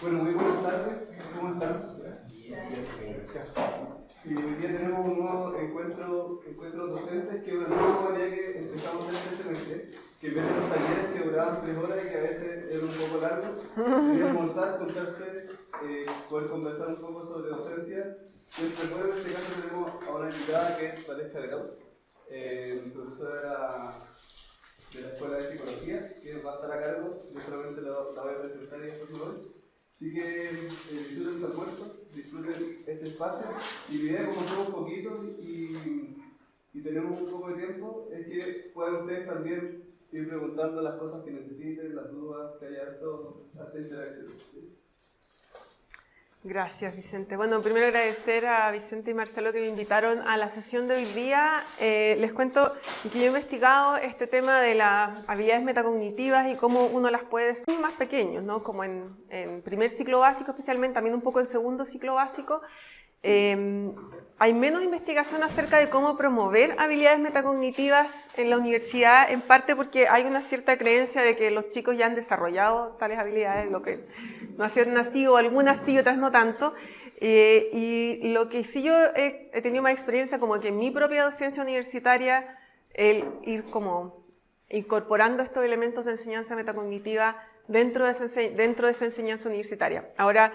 Bueno, muy buenas tardes, ¿cómo están? Gracias. Y hoy día tenemos un nuevo encuentro docentes, que es una nueva modalidad que empezamos este semestre, que en vez de los talleres que duraban 3 horas y que a veces eran un poco largos, quería almorzar, juntarse, poder conversar un poco sobre docencia. Siempre puedo, en este caso tenemos a una invitada que es Valeria Grau, profesora de la Escuela de Psicología, que va a estar a cargo, yo solamente la voy a presentar y después no. Así que disfruten su almuerzo, disfruten este espacio, y mi idea, como somos poquitos y tenemos un poco de tiempo, es que puedan ustedes también ir preguntando las cosas que necesiten, las dudas, que haya harta interacción. ¿Sí? Gracias, Vicente. Bueno, primero agradecer a Vicente y Marcelo que me invitaron a la sesión de hoy día. Les cuento que yo he investigado este tema de las habilidades metacognitivas y cómo uno las puede ser más pequeños, ¿no? Como en primer ciclo básico especialmente, también un poco en segundo ciclo básico. Hay menos investigación acerca de cómo promover habilidades metacognitivas en la universidad, en parte porque hay una cierta creencia de que los chicos ya han desarrollado tales habilidades, lo que no han nacido, algunas sí, otras no tanto. Y lo que sí yo he tenido más experiencia, como que en mi propia docencia universitaria, el ir como incorporando estos elementos de enseñanza metacognitiva dentro de esa enseñanza universitaria. Ahora,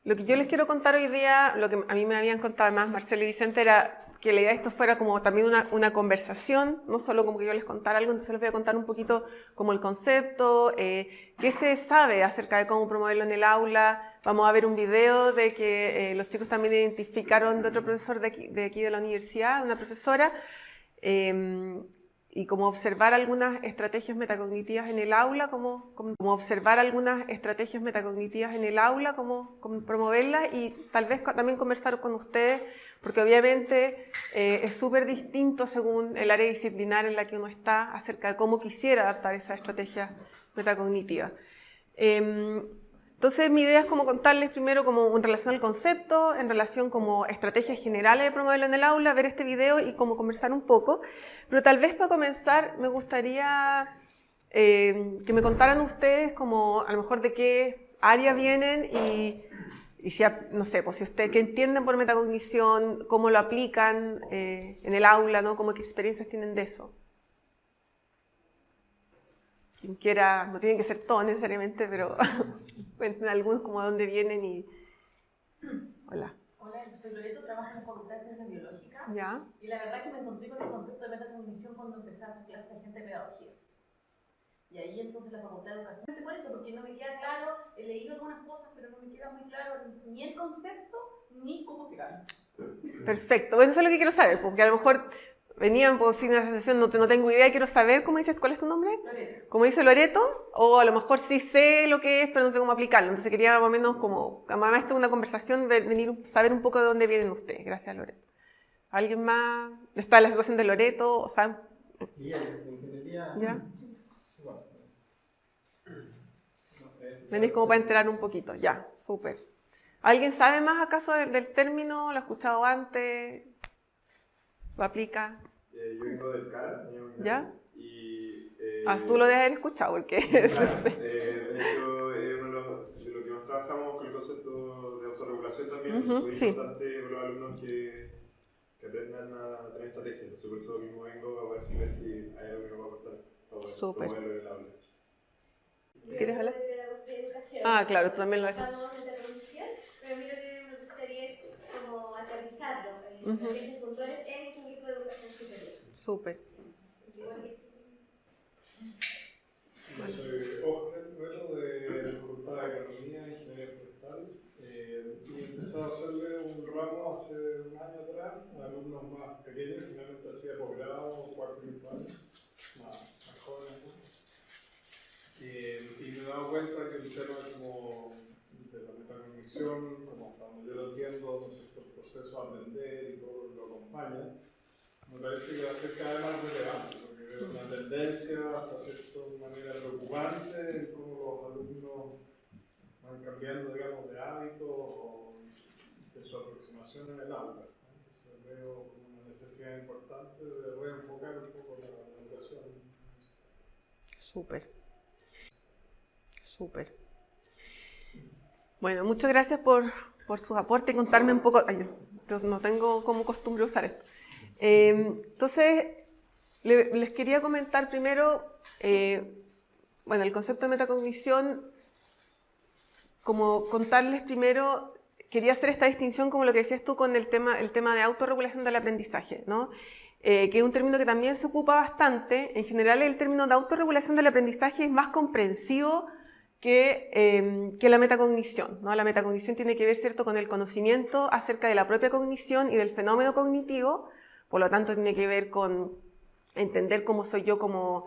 lo que yo les quiero contar hoy día, lo que a mí me habían contado además Marcelo y Vicente, era que la idea de esto fuera como también una conversación, no solo como que yo les contara algo, entonces les voy a contar un poquito como el concepto, qué se sabe acerca de cómo promoverlo en el aula. Vamos a ver un video de que los chicos también identificaron de otro profesor de aquí de la universidad, una profesora, y como observar algunas estrategias metacognitivas en el aula, como observar algunas estrategias metacognitivas en el aula, como promoverlas, y tal vez también conversar con ustedes, porque obviamente es súper distinto según el área disciplinar en la que uno está, acerca de cómo quisiera adaptar esa estrategia metacognitiva. Entonces mi idea es como contarles primero como en relación al concepto, en relación como estrategias generales de promoverlo en el aula, ver este video y como conversar un poco. Pero tal vez para comenzar me gustaría que me contaran ustedes como a lo mejor de qué área vienen y si, no sé, pues si ustedes qué entienden por metacognición, cómo lo aplican en el aula, ¿no? Como qué experiencias tienen de eso. Quien quiera, no tienen que ser todos necesariamente, pero cuenten algunos como de dónde vienen y... Hola. Hola, soy Loreto, trabajo en la Facultad de Ciencias Biológicas. ¿Ya? Y la verdad que me encontré con el concepto de metacognición cuando empecé a hacer clases de gente de pedagogía. Y ahí entonces la Facultad de Educación, por eso, porque no me queda claro, he leído algunas cosas, pero no me queda muy claro ni el concepto ni cómo explicarlo. Perfecto, bueno, eso es lo que quiero saber, porque a lo mejor venían por fin de la sesión, no tengo idea, quiero saber, ¿cómo dices? ¿Cuál es tu nombre? Loreto. ¿Cómo dice Loreto? O a lo mejor sí sé lo que es, pero no sé cómo aplicarlo. Entonces quería más o menos como, además esto es una conversación, saber un poco de dónde vienen ustedes. Gracias, Loreto. ¿Alguien más? ¿Está la situación de Loreto? O sea, ingeniería. ¿ya? Venís como para enterar un poquito, ya, súper. ¿Alguien sabe más acaso del término? ¿Lo ha escuchado antes? ¿Lo aplica? Yo vengo del CAR, ¿Ya? Y, tú lo debes haber escuchado, porque... Claro, de hecho, de lo que más trabajamos con el concepto de autorregulación también, es muy importante para los alumnos que aprendan a tener estrategias. Entonces, por eso mismo vengo a ver si hay algo que nos va a costar para promoverlo en el aula. ¿Quieres hablar? De educación. Claro, tú también lo dejas. Estamos en la comisión, pero a mí lo que me gustaría es como aterrizarlo en estrategias puntuales en el público de educación superior. Súper. Yo soy Oscar Ruelo de la Facultad de Agronomía e Ingeniería Forestal y empecé a hacerle un ramo hace un año atrás a alumnos más pequeños, finalmente hacía posgrado, cuarto y quinto año, más jóvenes. Y me he dado cuenta que el tema como de la metacognición, como hasta donde yo lo entiendo, ¿no es cierto?, el proceso de aprender y todo lo que lo acompaña, me parece que va a ser cada vez más relevante, porque veo una tendencia hasta cierta manera preocupante en cómo los alumnos van cambiando, digamos, de hábitos o de su aproximación en el aula. Entonces veo como una necesidad importante de reenfocar un poco la educación. Súper. Súper. Bueno, muchas gracias por sus aportes y contarme un poco. Ay, yo no tengo como costumbre usar esto. Entonces, les quería comentar primero, bueno, el concepto de metacognición, como contarles primero, quería hacer esta distinción como lo que decías tú con el tema de autorregulación del aprendizaje, ¿no? Que es un término que también se ocupa bastante. En general, el término de autorregulación del aprendizaje es más comprensivo que la metacognición, ¿no? La metacognición tiene que ver, ¿cierto?, con el conocimiento acerca de la propia cognición y del fenómeno cognitivo, por lo tanto tiene que ver con entender cómo soy yo como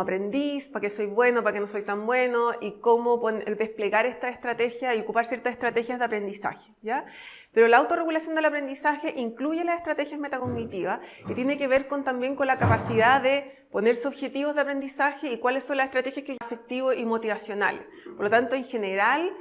aprendiz, para qué soy bueno, para qué no soy tan bueno, y cómo desplegar esta estrategia y ocupar ciertas estrategias de aprendizaje, ¿ya? Pero la autorregulación del aprendizaje incluye las estrategias metacognitivas y tiene que ver también con la capacidad de ponerse objetivos de aprendizaje y cuáles son las estrategias que son afectivos y motivacionales. Por lo tanto, en general,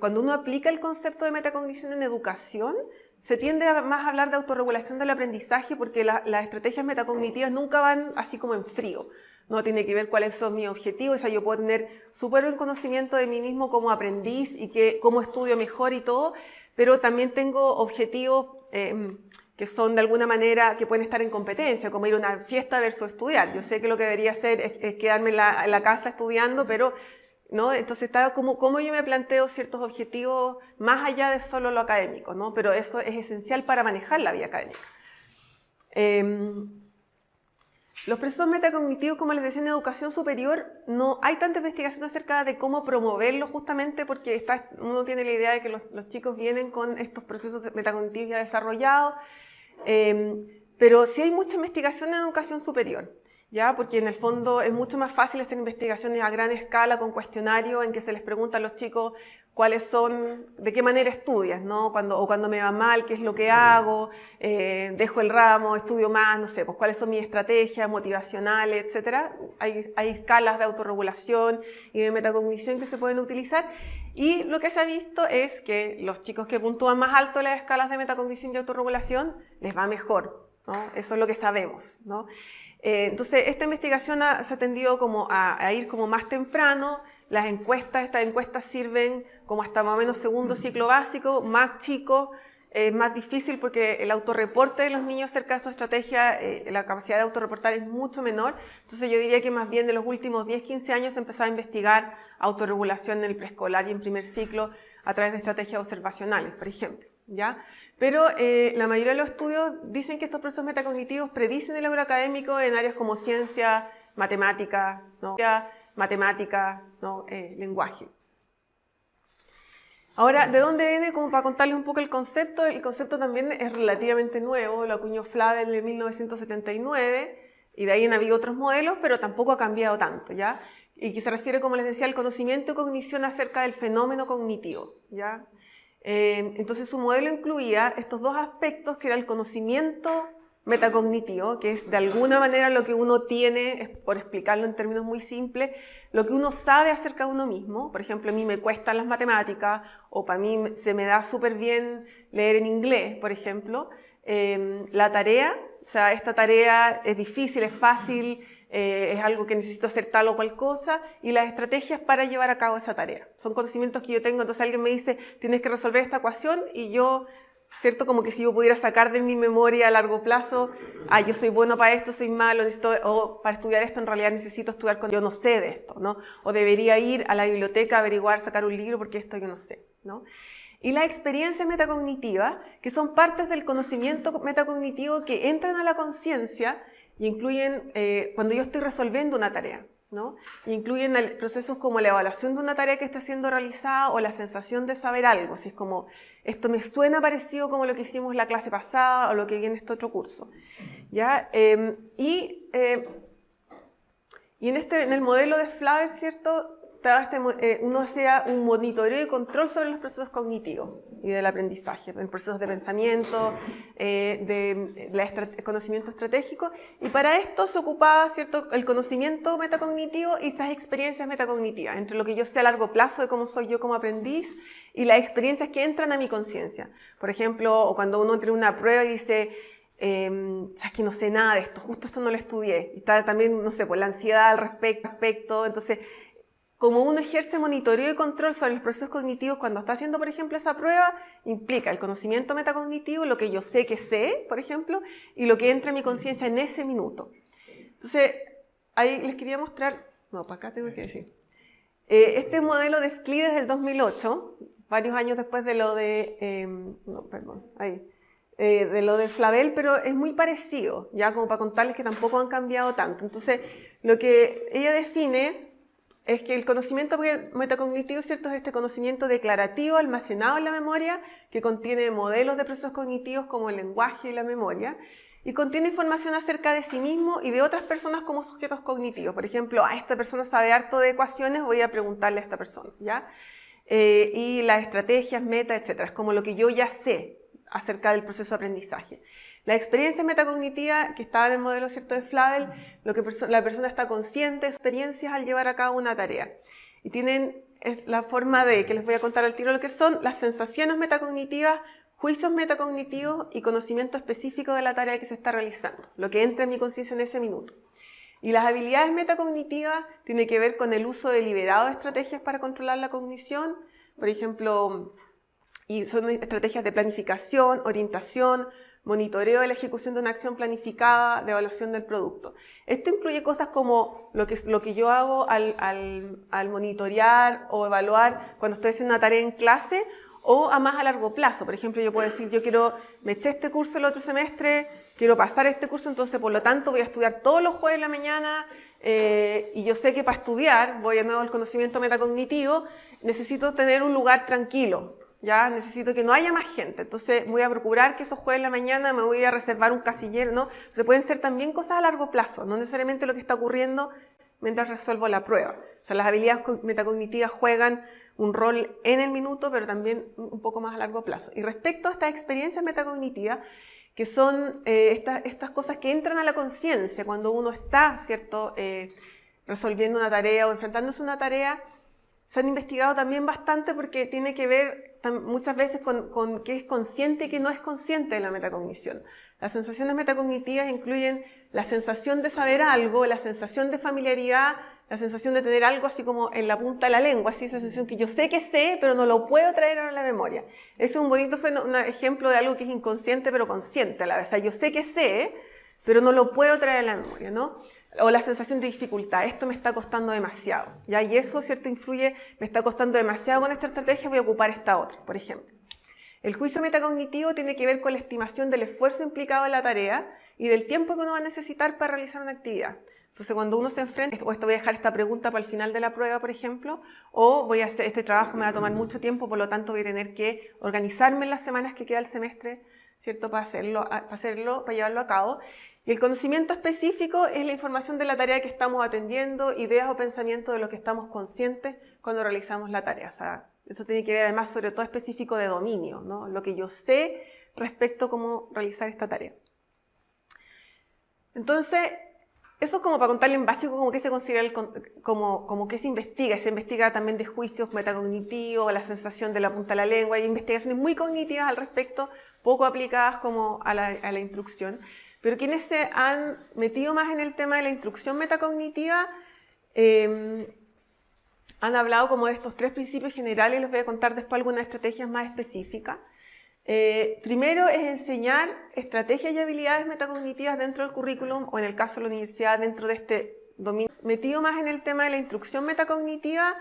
cuando uno aplica el concepto de metacognición en educación, se tiende más a hablar de autorregulación del aprendizaje porque las estrategias metacognitivas nunca van así como en frío. No tiene que ver cuáles son mis objetivos, o sea, yo puedo tener súper buen conocimiento de mí mismo como aprendiz y cómo estudio mejor y todo, pero también tengo objetivos que son de alguna manera, que pueden estar en competencia, como ir a una fiesta versus estudiar. Yo sé que lo que debería hacer es quedarme en la casa estudiando, pero ¿no? Entonces está como yo me planteo ciertos objetivos más allá de solo lo académico, ¿no? Pero eso es esencial para manejar la vida académica. Los procesos metacognitivos, como les decía, en educación superior, no hay tanta investigación acerca de cómo promoverlos justamente porque uno tiene la idea de que los chicos vienen con estos procesos metacognitivos ya desarrollados, pero sí hay mucha investigación en educación superior, ¿ya? Porque en el fondo es mucho más fácil hacer investigaciones a gran escala con cuestionarios en que se les pregunta a los chicos cuáles son, de qué manera estudias, ¿no? Cuando me va mal, qué es lo que hago, dejo el ramo, estudio más, no sé, pues cuáles son mis estrategias motivacionales, etcétera. Hay escalas de autorregulación y de metacognición que se pueden utilizar. Y lo que se ha visto es que los chicos que puntúan más alto las escalas de metacognición y autorregulación les va mejor, ¿no? Eso es lo que sabemos, ¿no? Entonces, esta investigación se ha tendido como a ir como más temprano. Estas encuestas sirven como hasta más o menos segundo ciclo básico, más chico, más difícil porque el autorreporte de los niños acerca de su estrategia, la capacidad de autorreportar es mucho menor. Entonces yo diría que más bien de los últimos 10-15 años se empezó a investigar autorregulación en el preescolar y en primer ciclo a través de estrategias observacionales, por ejemplo, ¿ya? Pero la mayoría de los estudios dicen que estos procesos metacognitivos predicen el logro académico en áreas como ciencia, matemática, ¿no? Lenguaje. Ahora, ¿de dónde viene? Como para contarles un poco el concepto también es relativamente nuevo, lo acuñó Flavel en 1979 y de ahí han habido otros modelos, pero tampoco ha cambiado tanto, ¿ya? Y que se refiere, como les decía, al conocimiento y cognición acerca del fenómeno cognitivo, ¿ya? Entonces su modelo incluía estos dos aspectos que era el conocimiento metacognitivo, que es de alguna manera lo que uno tiene, por explicarlo en términos muy simples, lo que uno sabe acerca de uno mismo. Por ejemplo, a mí me cuestan las matemáticas o para mí se me da súper bien leer en inglés, por ejemplo. La tarea, o sea, esta tarea es difícil, es fácil, es algo que necesito hacer tal o cual cosa, y las estrategias para llevar a cabo esa tarea. Son conocimientos que yo tengo, entonces alguien me dice, tienes que resolver esta ecuación, y yo, ¿cierto? Como que si yo pudiera sacar de mi memoria a largo plazo, yo soy bueno para esto, soy malo, o para estudiar esto en realidad necesito estudiar yo no sé de esto, ¿no? O debería ir a la biblioteca a averiguar, sacar un libro porque esto yo no sé, ¿no? Y las experiencias metacognitivas, que son partes del conocimiento metacognitivo que entran a la conciencia y incluyen, cuando yo estoy resolviendo una tarea, ¿no? Y incluyen procesos como la evaluación de una tarea que está siendo realizada o la sensación de saber algo, si es como, esto me suena parecido como lo que hicimos la clase pasada o lo que viene este otro curso, ¿ya? Y en el modelo de Flavel, ¿cierto? Uno hacía un monitoreo y control sobre los procesos cognitivos y del aprendizaje, en procesos de pensamiento, conocimiento estratégico, y para esto se ocupaba, ¿cierto?, el conocimiento metacognitivo y estas experiencias metacognitivas, entre lo que yo sé a largo plazo de cómo soy yo como aprendiz y las experiencias que entran a mi conciencia. Por ejemplo, o cuando uno entra en una prueba y dice, sabes que no sé nada de esto, justo esto no lo estudié, y está también, no sé, pues la ansiedad al respecto, entonces como uno ejerce monitoreo y control sobre los procesos cognitivos cuando está haciendo, por ejemplo, esa prueba, implica el conocimiento metacognitivo, lo que yo sé que sé, por ejemplo, y lo que entra en mi conciencia en ese minuto. Entonces, ahí les quería mostrar, no, para acá tengo que decir. Este modelo de Euclides del 2008, varios años después de lo de, de lo de Flavel, pero es muy parecido, ya como para contarles que tampoco han cambiado tanto. Entonces, lo que ella define es que el conocimiento metacognitivo, ¿cierto?, es este conocimiento declarativo almacenado en la memoria que contiene modelos de procesos cognitivos como el lenguaje y la memoria y contiene información acerca de sí mismo y de otras personas como sujetos cognitivos. Por ejemplo, esta persona sabe harto de ecuaciones, voy a preguntarle a esta persona, ¿ya? Y las estrategias, meta, etcétera. Es como lo que yo ya sé acerca del proceso de aprendizaje. La experiencia metacognitiva, que estaba en el modelo, ¿cierto?, de Flavel, lo que la persona está consciente de experiencias al llevar a cabo una tarea. Y tienen la forma de, que les voy a contar al tiro lo que son, las sensaciones metacognitivas, juicios metacognitivos y conocimiento específico de la tarea que se está realizando, lo que entra en mi conciencia en ese minuto. Y las habilidades metacognitivas tienen que ver con el uso deliberado de estrategias para controlar la cognición, por ejemplo, y son estrategias de planificación, orientación, monitoreo de la ejecución de una acción planificada, de evaluación del producto. Esto incluye cosas como lo que yo hago al monitorear o evaluar cuando estoy haciendo una tarea en clase o a más a largo plazo. Por ejemplo, yo puedo decir, me eché este curso el otro semestre, quiero pasar este curso, entonces por lo tanto voy a estudiar todos los jueves de la mañana y yo sé que para estudiar, voy de nuevo al conocimiento metacognitivo, necesito tener un lugar tranquilo. Ya necesito que no haya más gente, entonces voy a procurar que esos jueves en la mañana me voy a reservar un casillero, ¿no? Entonces pueden ser también cosas a largo plazo, no necesariamente lo que está ocurriendo mientras resuelvo la prueba. O sea, las habilidades metacognitivas juegan un rol en el minuto, pero también un poco más a largo plazo. Y respecto a estas experiencias metacognitivas, que son estas cosas que entran a la conciencia cuando uno está, ¿cierto?, resolviendo una tarea o enfrentándose a una tarea, se han investigado también bastante porque tiene que ver muchas veces con qué es consciente y qué no es consciente de la metacognición. Las sensaciones metacognitivas incluyen la sensación de saber algo, la sensación de familiaridad, la sensación de tener algo así como en la punta de la lengua, así esa sensación que yo sé que sé, pero no lo puedo traer ahora a la memoria. Ese es un bonito ejemplo de algo que es inconsciente pero consciente a la vez. O sea, yo sé que sé, pero no lo puedo traer a la memoria, ¿no? O la sensación de dificultad, esto me está costando demasiado, ¿ya? Y eso, ¿cierto?, influye, me está costando demasiado con esta estrategia, voy a ocupar esta otra, por ejemplo. El juicio metacognitivo tiene que ver con la estimación del esfuerzo implicado en la tarea y del tiempo que uno va a necesitar para realizar una actividad. Entonces, cuando uno se enfrenta, o voy a dejar esta pregunta para el final de la prueba, por ejemplo, o voy a hacer este trabajo, me va a tomar mucho tiempo, por lo tanto voy a tener que organizarme en las semanas que queda el semestre, ¿cierto?, para llevarlo a cabo. Y el conocimiento específico es la información de la tarea que estamos atendiendo, ideas o pensamientos de los que estamos conscientes cuando realizamos la tarea. O sea, eso tiene que ver además sobre todo específico de dominio, ¿no? Lo que yo sé respecto a cómo realizar esta tarea. Entonces, eso es como para contarle en básico como que se considera, como que se investiga también de juicios metacognitivos, la sensación de la punta de la lengua, hay investigaciones muy cognitivas al respecto, poco aplicadas como a la instrucción. Pero quienes se han metido más en el tema de la instrucción metacognitiva han hablado como de estos 3 principios generales, les voy a contar después algunas estrategias más específicas. Primero es enseñar estrategias y habilidades metacognitivas dentro del currículum o en el caso de la universidad dentro de este dominio. Metido más en el tema de la instrucción metacognitiva,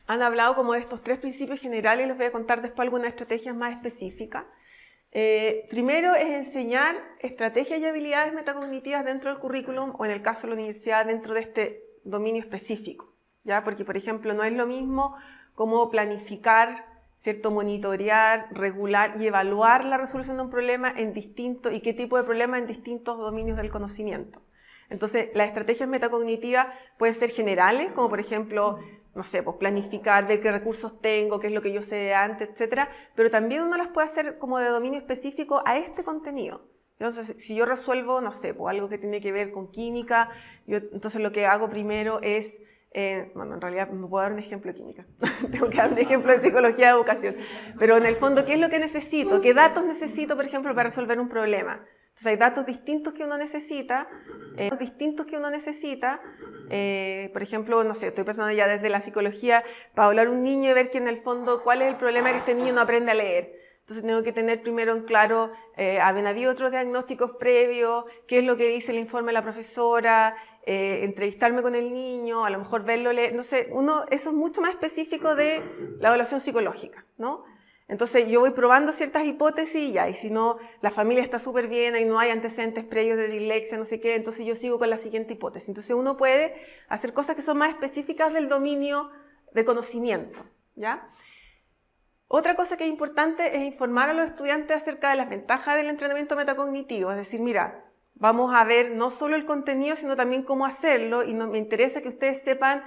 han hablado como de estos 3 principios generales, les voy a contar después algunas estrategias más específicas. Primero es enseñar estrategias y habilidades metacognitivas dentro del currículum o en el caso de la universidad dentro de este dominio específico, ¿ya? Porque, por ejemplo, no es lo mismo como planificar, ¿cierto?, monitorear, regular y evaluar la resolución de un problema y qué tipo de problema en distintos dominios del conocimiento. Entonces, las estrategias metacognitivas pueden ser generales, como por ejemplo, no sé, pues planificar, ver qué recursos tengo, qué es lo que yo sé de antes, etc. Pero también uno las puede hacer como de dominio específico a este contenido. Entonces, si yo resuelvo, no sé, pues algo que tiene que ver con química, entonces lo que hago primero es, bueno, en realidad no puedo dar un ejemplo de química, tengo que dar un ejemplo de psicología de educación, pero en el fondo, ¿qué es lo que necesito? ¿Qué datos necesito, por ejemplo, para resolver un problema? Entonces hay datos distintos que uno necesita, por ejemplo, no sé, estoy pensando ya desde la psicología, para hablar a un niño y ver que en el fondo cuál es el problema que este niño no aprende a leer. Entonces tengo que tener primero en claro, ¿habían habido otros diagnósticos previos? ¿Qué es lo que dice el informe de la profesora? Entrevistarme con el niño, a lo mejor verlo leer, no sé, eso es mucho más específico de la evaluación psicológica, ¿no? Entonces yo voy probando ciertas hipótesis y ya, y si no, la familia está súper bien y no hay antecedentes previos de dislexia, no sé qué, entonces yo sigo con la siguiente hipótesis. Entonces uno puede hacer cosas que son más específicas del dominio de conocimiento, ¿ya? Otra cosa que es importante es informar a los estudiantes acerca de las ventajas del entrenamiento metacognitivo, es decir, mira, vamos a ver no solo el contenido, sino también cómo hacerlo, y me interesa que ustedes sepan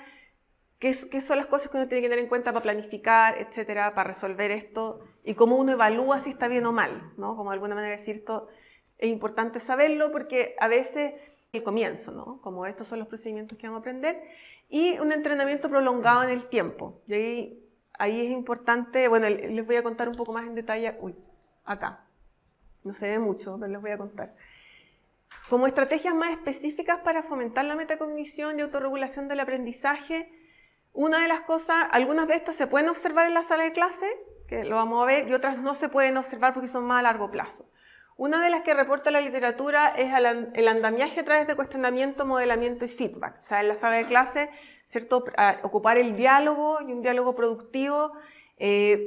qué son las cosas que uno tiene que tener en cuenta para planificar, etcétera, para resolver esto, y cómo uno evalúa si está bien o mal, ¿no? Como de alguna manera decir esto, es importante saberlo porque a veces el comienzo, ¿no? Como estos son los procedimientos que vamos a aprender, y un entrenamiento prolongado en el tiempo. Y ahí es importante, bueno, les voy a contar un poco más en detalle, acá, no se ve mucho, pero les voy a contar. Como estrategias más específicas para fomentar la metacognición y autorregulación del aprendizaje, una de las cosas, algunas de estas se pueden observar en la sala de clase, que lo vamos a ver, y otras no se pueden observar porque son más a largo plazo. Una de las que reporta la literatura es el andamiaje a través de cuestionamiento, modelamiento y feedback. O sea, en la sala de clase, ¿cierto? Ocupar el diálogo y un diálogo productivo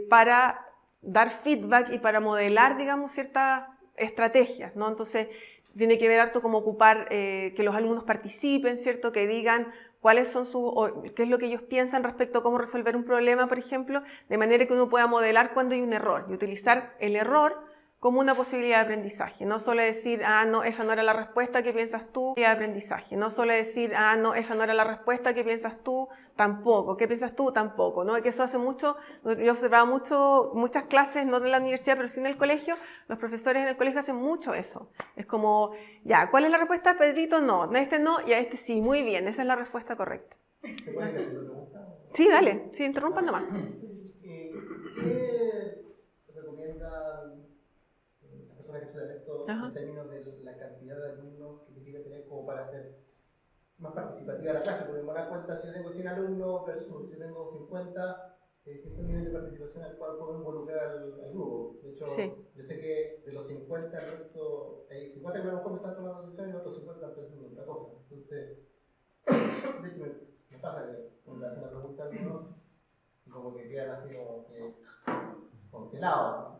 para dar feedback y para modelar, digamos, ciertas estrategias, ¿no? Entonces, tiene que ver harto como ocupar, que los alumnos participen, ¿cierto? Que digan cuáles son qué es lo que ellos piensan respecto a cómo resolver un problema, por ejemplo, de manera que uno pueda modelar cuando hay un error y utilizar el error como una posibilidad de aprendizaje. No solo decir, ah, no, esa no era la respuesta, ¿qué piensas tú? De aprendizaje. No solo decir, ah, no, esa no era la respuesta, ¿qué piensas tú? Tampoco. ¿Qué piensas tú? Tampoco. ¿No? Que eso hace mucho, yo observaba muchas clases, no en la universidad, pero sí en el colegio, los profesores en el colegio hacen mucho eso. Es como, ya, ¿cuál es la respuesta? Pedrito, no. A este no y a este sí. Muy bien, esa es la respuesta correcta. ¿Se puede hacer una pregunta? Sí, dale. Sí, interrumpan nomás. ¿Qué recomiendan personas que estudian esto en términos de la cantidad de alumnos que tiene que tener como para hacer más participativa la clase? Porque me da cuenta, si yo tengo 100 alumnos versus si yo tengo 50, distintos niveles de participación al cual puedo involucrar al grupo. De hecho, sí. Yo sé que de los 50, el resto, hay 50 que a lo mejor me están tomando atención y los otros 50 están haciendo otra cosa. Entonces, de hecho, me pasa que cuando le hacen la pregunta a algunos, como que quedan así como que congelados.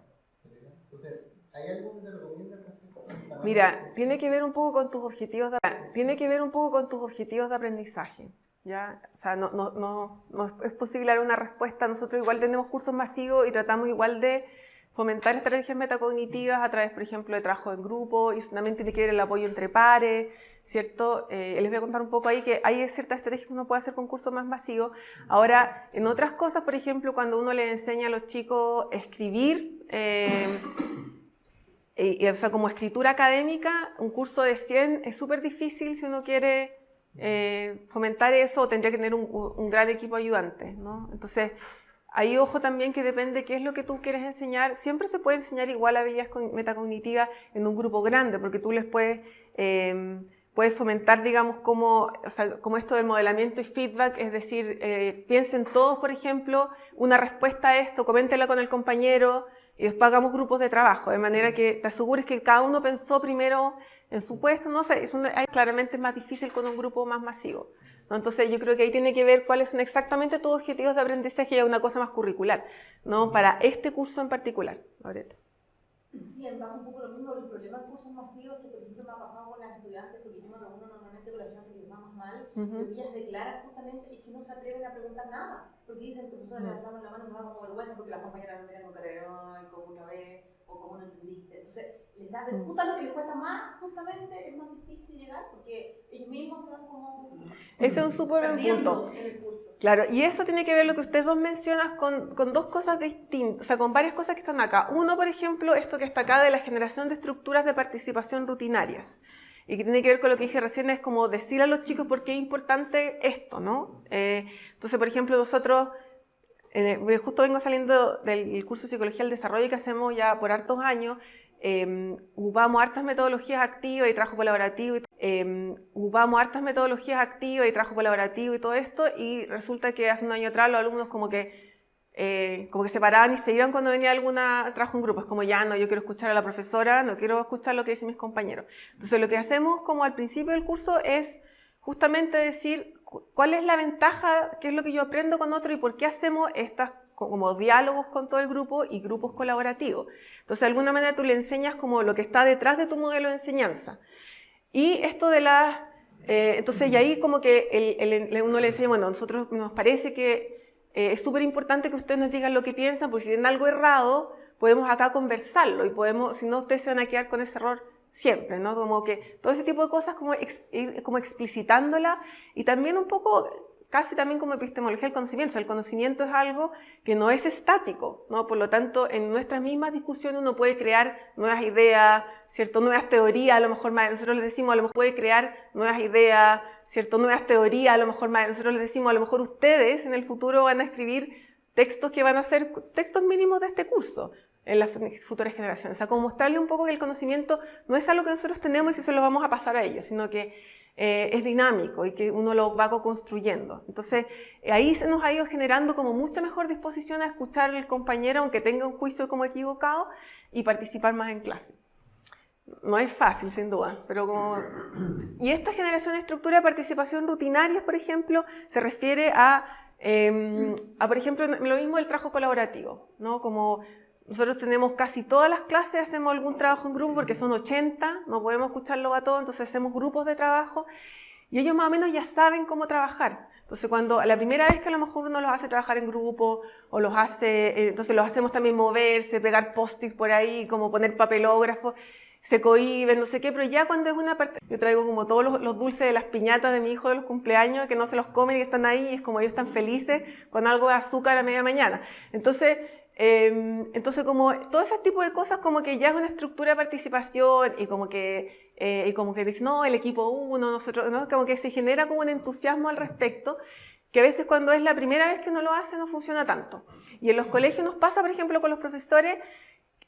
Entonces, ¿hay algo que se recomienda respecto a? Mira, tiene que ver un poco con tus objetivos de aprendizaje, ¿ya? O sea, no es posible dar una respuesta. Nosotros igual tenemos cursos masivos y tratamos igual de fomentar estrategias metacognitivas a través, por ejemplo, de trabajo en grupo, y también tiene que ver el apoyo entre pares, ¿cierto? Les voy a contar un poco ahí que hay ciertas estrategias que uno puede hacer con cursos más masivos. Ahora, en otras cosas, por ejemplo, cuando uno les enseña a los chicos a escribir, o sea, como escritura académica, un curso de 100 es súper difícil si uno quiere fomentar eso, o tendría que tener un gran equipo ayudante, ¿no? Entonces, ahí ojo también que depende qué es lo que tú quieres enseñar. Siempre se puede enseñar igual habilidades metacognitivas en un grupo grande, porque tú les puedes fomentar, digamos, como esto del modelamiento y feedback, es decir, piensen todos, por ejemplo, una respuesta a esto, coméntela con el compañero, y después hagamos grupos de trabajo, de manera que te asegures que cada uno pensó primero en su puesto, no sé, claramente es más difícil con un grupo más masivo, ¿no? Entonces yo creo que ahí tiene que ver cuáles son exactamente tus objetivos de aprendizaje, y es una cosa más curricular, ¿no? Para este curso en particular, Loreto. Sí, me pasa un poco lo mismo. El problema en cursos masivos que, por ejemplo, me ha pasado con las estudiantes, porque yo me reúno normalmente con las estudiantes que les va más mal, y ellas declaran justamente es que no se atreven a preguntar nada, porque dicen, profesor, levantamos la mano, nos da como vergüenza porque las compañeras me miran con cara de, ay, como una vez, o como no entendiste. Entonces, les da preguntas, lo que les cuesta más, justamente, es más difícil llegar, porque ellos mismos se van como... Ese es un súper buen punto. Claro, y eso tiene que ver lo que ustedes dos mencionan con dos cosas distintas, o sea, con varias cosas que están acá. Uno, por ejemplo, esto que está acá de la generación de estructuras de participación rutinarias, y que tiene que ver con lo que dije recién, es como decir a los chicos por qué es importante esto, ¿no? Entonces, por ejemplo, nosotros, justo vengo saliendo del curso de Psicología del Desarrollo que hacemos ya por hartos años, ocupamos hartas metodologías activas y trabajo colaborativo, y todo esto, y resulta que hace un año atrás los alumnos como que se paraban y se iban cuando venía algún trabajo en grupo. Es como, ya no, yo quiero escuchar a la profesora, no quiero escuchar lo que dicen mis compañeros. Entonces lo que hacemos como al principio del curso es justamente decir cuál es la ventaja, qué es lo que yo aprendo con otro y por qué hacemos estas como diálogos con todo el grupo y grupos colaborativos. Entonces, de alguna manera tú le enseñas como lo que está detrás de tu modelo de enseñanza. Y esto de las... entonces, y ahí como que uno le enseña, bueno, a nosotros nos parece que es súper importante que ustedes nos digan lo que piensan, porque si tienen algo errado, podemos acá conversarlo y podemos, si no, ustedes se van a quedar con ese error siempre, ¿no? Como que todo ese tipo de cosas como, como explicitándola y también un poco... Casi también como epistemología del conocimiento. O sea, el conocimiento es algo que no es estático, ¿no? Por lo tanto, en nuestras mismas discusiones uno puede crear nuevas ideas, ¿cierto? Nuevas teorías, a lo mejor más. Nosotros les decimos, a lo mejor puede crear nuevas ideas, ¿cierto? Nuevas teorías, a lo mejor más. Nosotros les decimos, a lo mejor ustedes en el futuro van a escribir textos que van a ser textos mínimos de este curso en las futuras generaciones. O sea, como mostrarle un poco que el conocimiento no es algo que nosotros tenemos y se lo vamos a pasar a ellos, sino que es dinámico y que uno lo va construyendo. Entonces, ahí se nos ha ido generando como mucha mejor disposición a escuchar al compañero, aunque tenga un juicio como equivocado, y participar más en clase. No es fácil, sin duda, pero como... Y esta generación de estructura de participación rutinarias, por ejemplo, se refiere a por ejemplo, lo mismo del trabajo colaborativo, ¿no? Como... Nosotros tenemos casi todas las clases, hacemos algún trabajo en grupo porque son 80, no podemos escucharlo a todos, entonces hacemos grupos de trabajo y ellos más o menos ya saben cómo trabajar. Entonces cuando la primera vez que a lo mejor uno los hace trabajar en grupo o los hace, entonces los hacemos también moverse, pegar post-its por ahí, como poner papelógrafos, se cohíben, no sé qué, pero ya cuando es una parte... Yo traigo como todos los dulces de las piñatas de mi hijo de los cumpleaños que no se los comen y están ahí, y es como ellos están felices con algo de azúcar a media mañana. Entonces como todo ese tipo de cosas como que ya es una estructura de participación y como que dicen, no, el equipo 1, nosotros, ¿no? Como que se genera como un entusiasmo al respecto, que a veces cuando es la primera vez que uno lo hace no funciona tanto. Y en los colegios nos pasa, por ejemplo, con los profesores,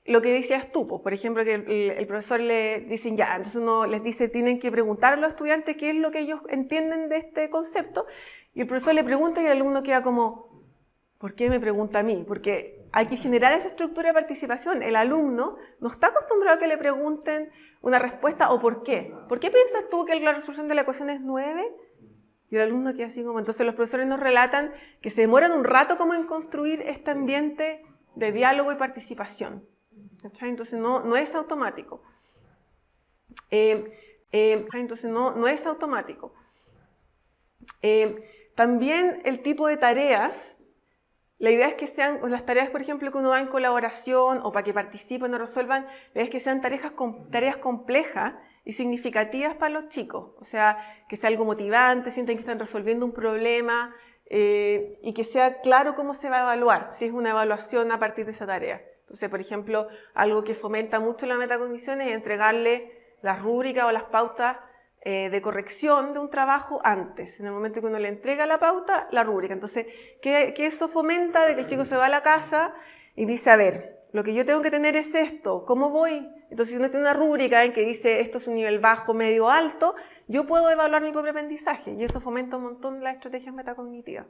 lo que decías tú, pues, por ejemplo, que el profesor le dicen ya, entonces uno les dice, tienen que preguntar a los estudiantes qué es lo que ellos entienden de este concepto, y el profesor le pregunta y el alumno queda como, ¿por qué me pregunta a mí? Porque hay que generar esa estructura de participación. El alumno no está acostumbrado a que le pregunten una respuesta o por qué. ¿Por qué piensas tú que la resolución de la ecuación es 9? Y el alumno queda así como... Entonces los profesores nos relatan que se demoran un rato como en construir este ambiente de diálogo y participación. ¿Cachai? Entonces no es automático. También el tipo de tareas... La idea es que sean las tareas, por ejemplo, que uno da en colaboración o para que participen o resuelvan, la idea es que sean tareas complejas y significativas para los chicos. O sea, que sea algo motivante, sienten que están resolviendo un problema y que sea claro cómo se va a evaluar, si es una evaluación a partir de esa tarea. Entonces, por ejemplo, algo que fomenta mucho la metacognición es entregarle las rúbricas o las pautas de corrección de un trabajo antes, en el momento que uno le entrega la pauta, la rúbrica. Entonces, que eso fomenta de que el chico se va a la casa y dice, a ver, lo que yo tengo que tener es esto, ¿cómo voy? Entonces, si uno tiene una rúbrica en que dice esto es un nivel bajo, medio, alto, yo puedo evaluar mi propio aprendizaje y eso fomenta un montón las estrategias metacognitivas.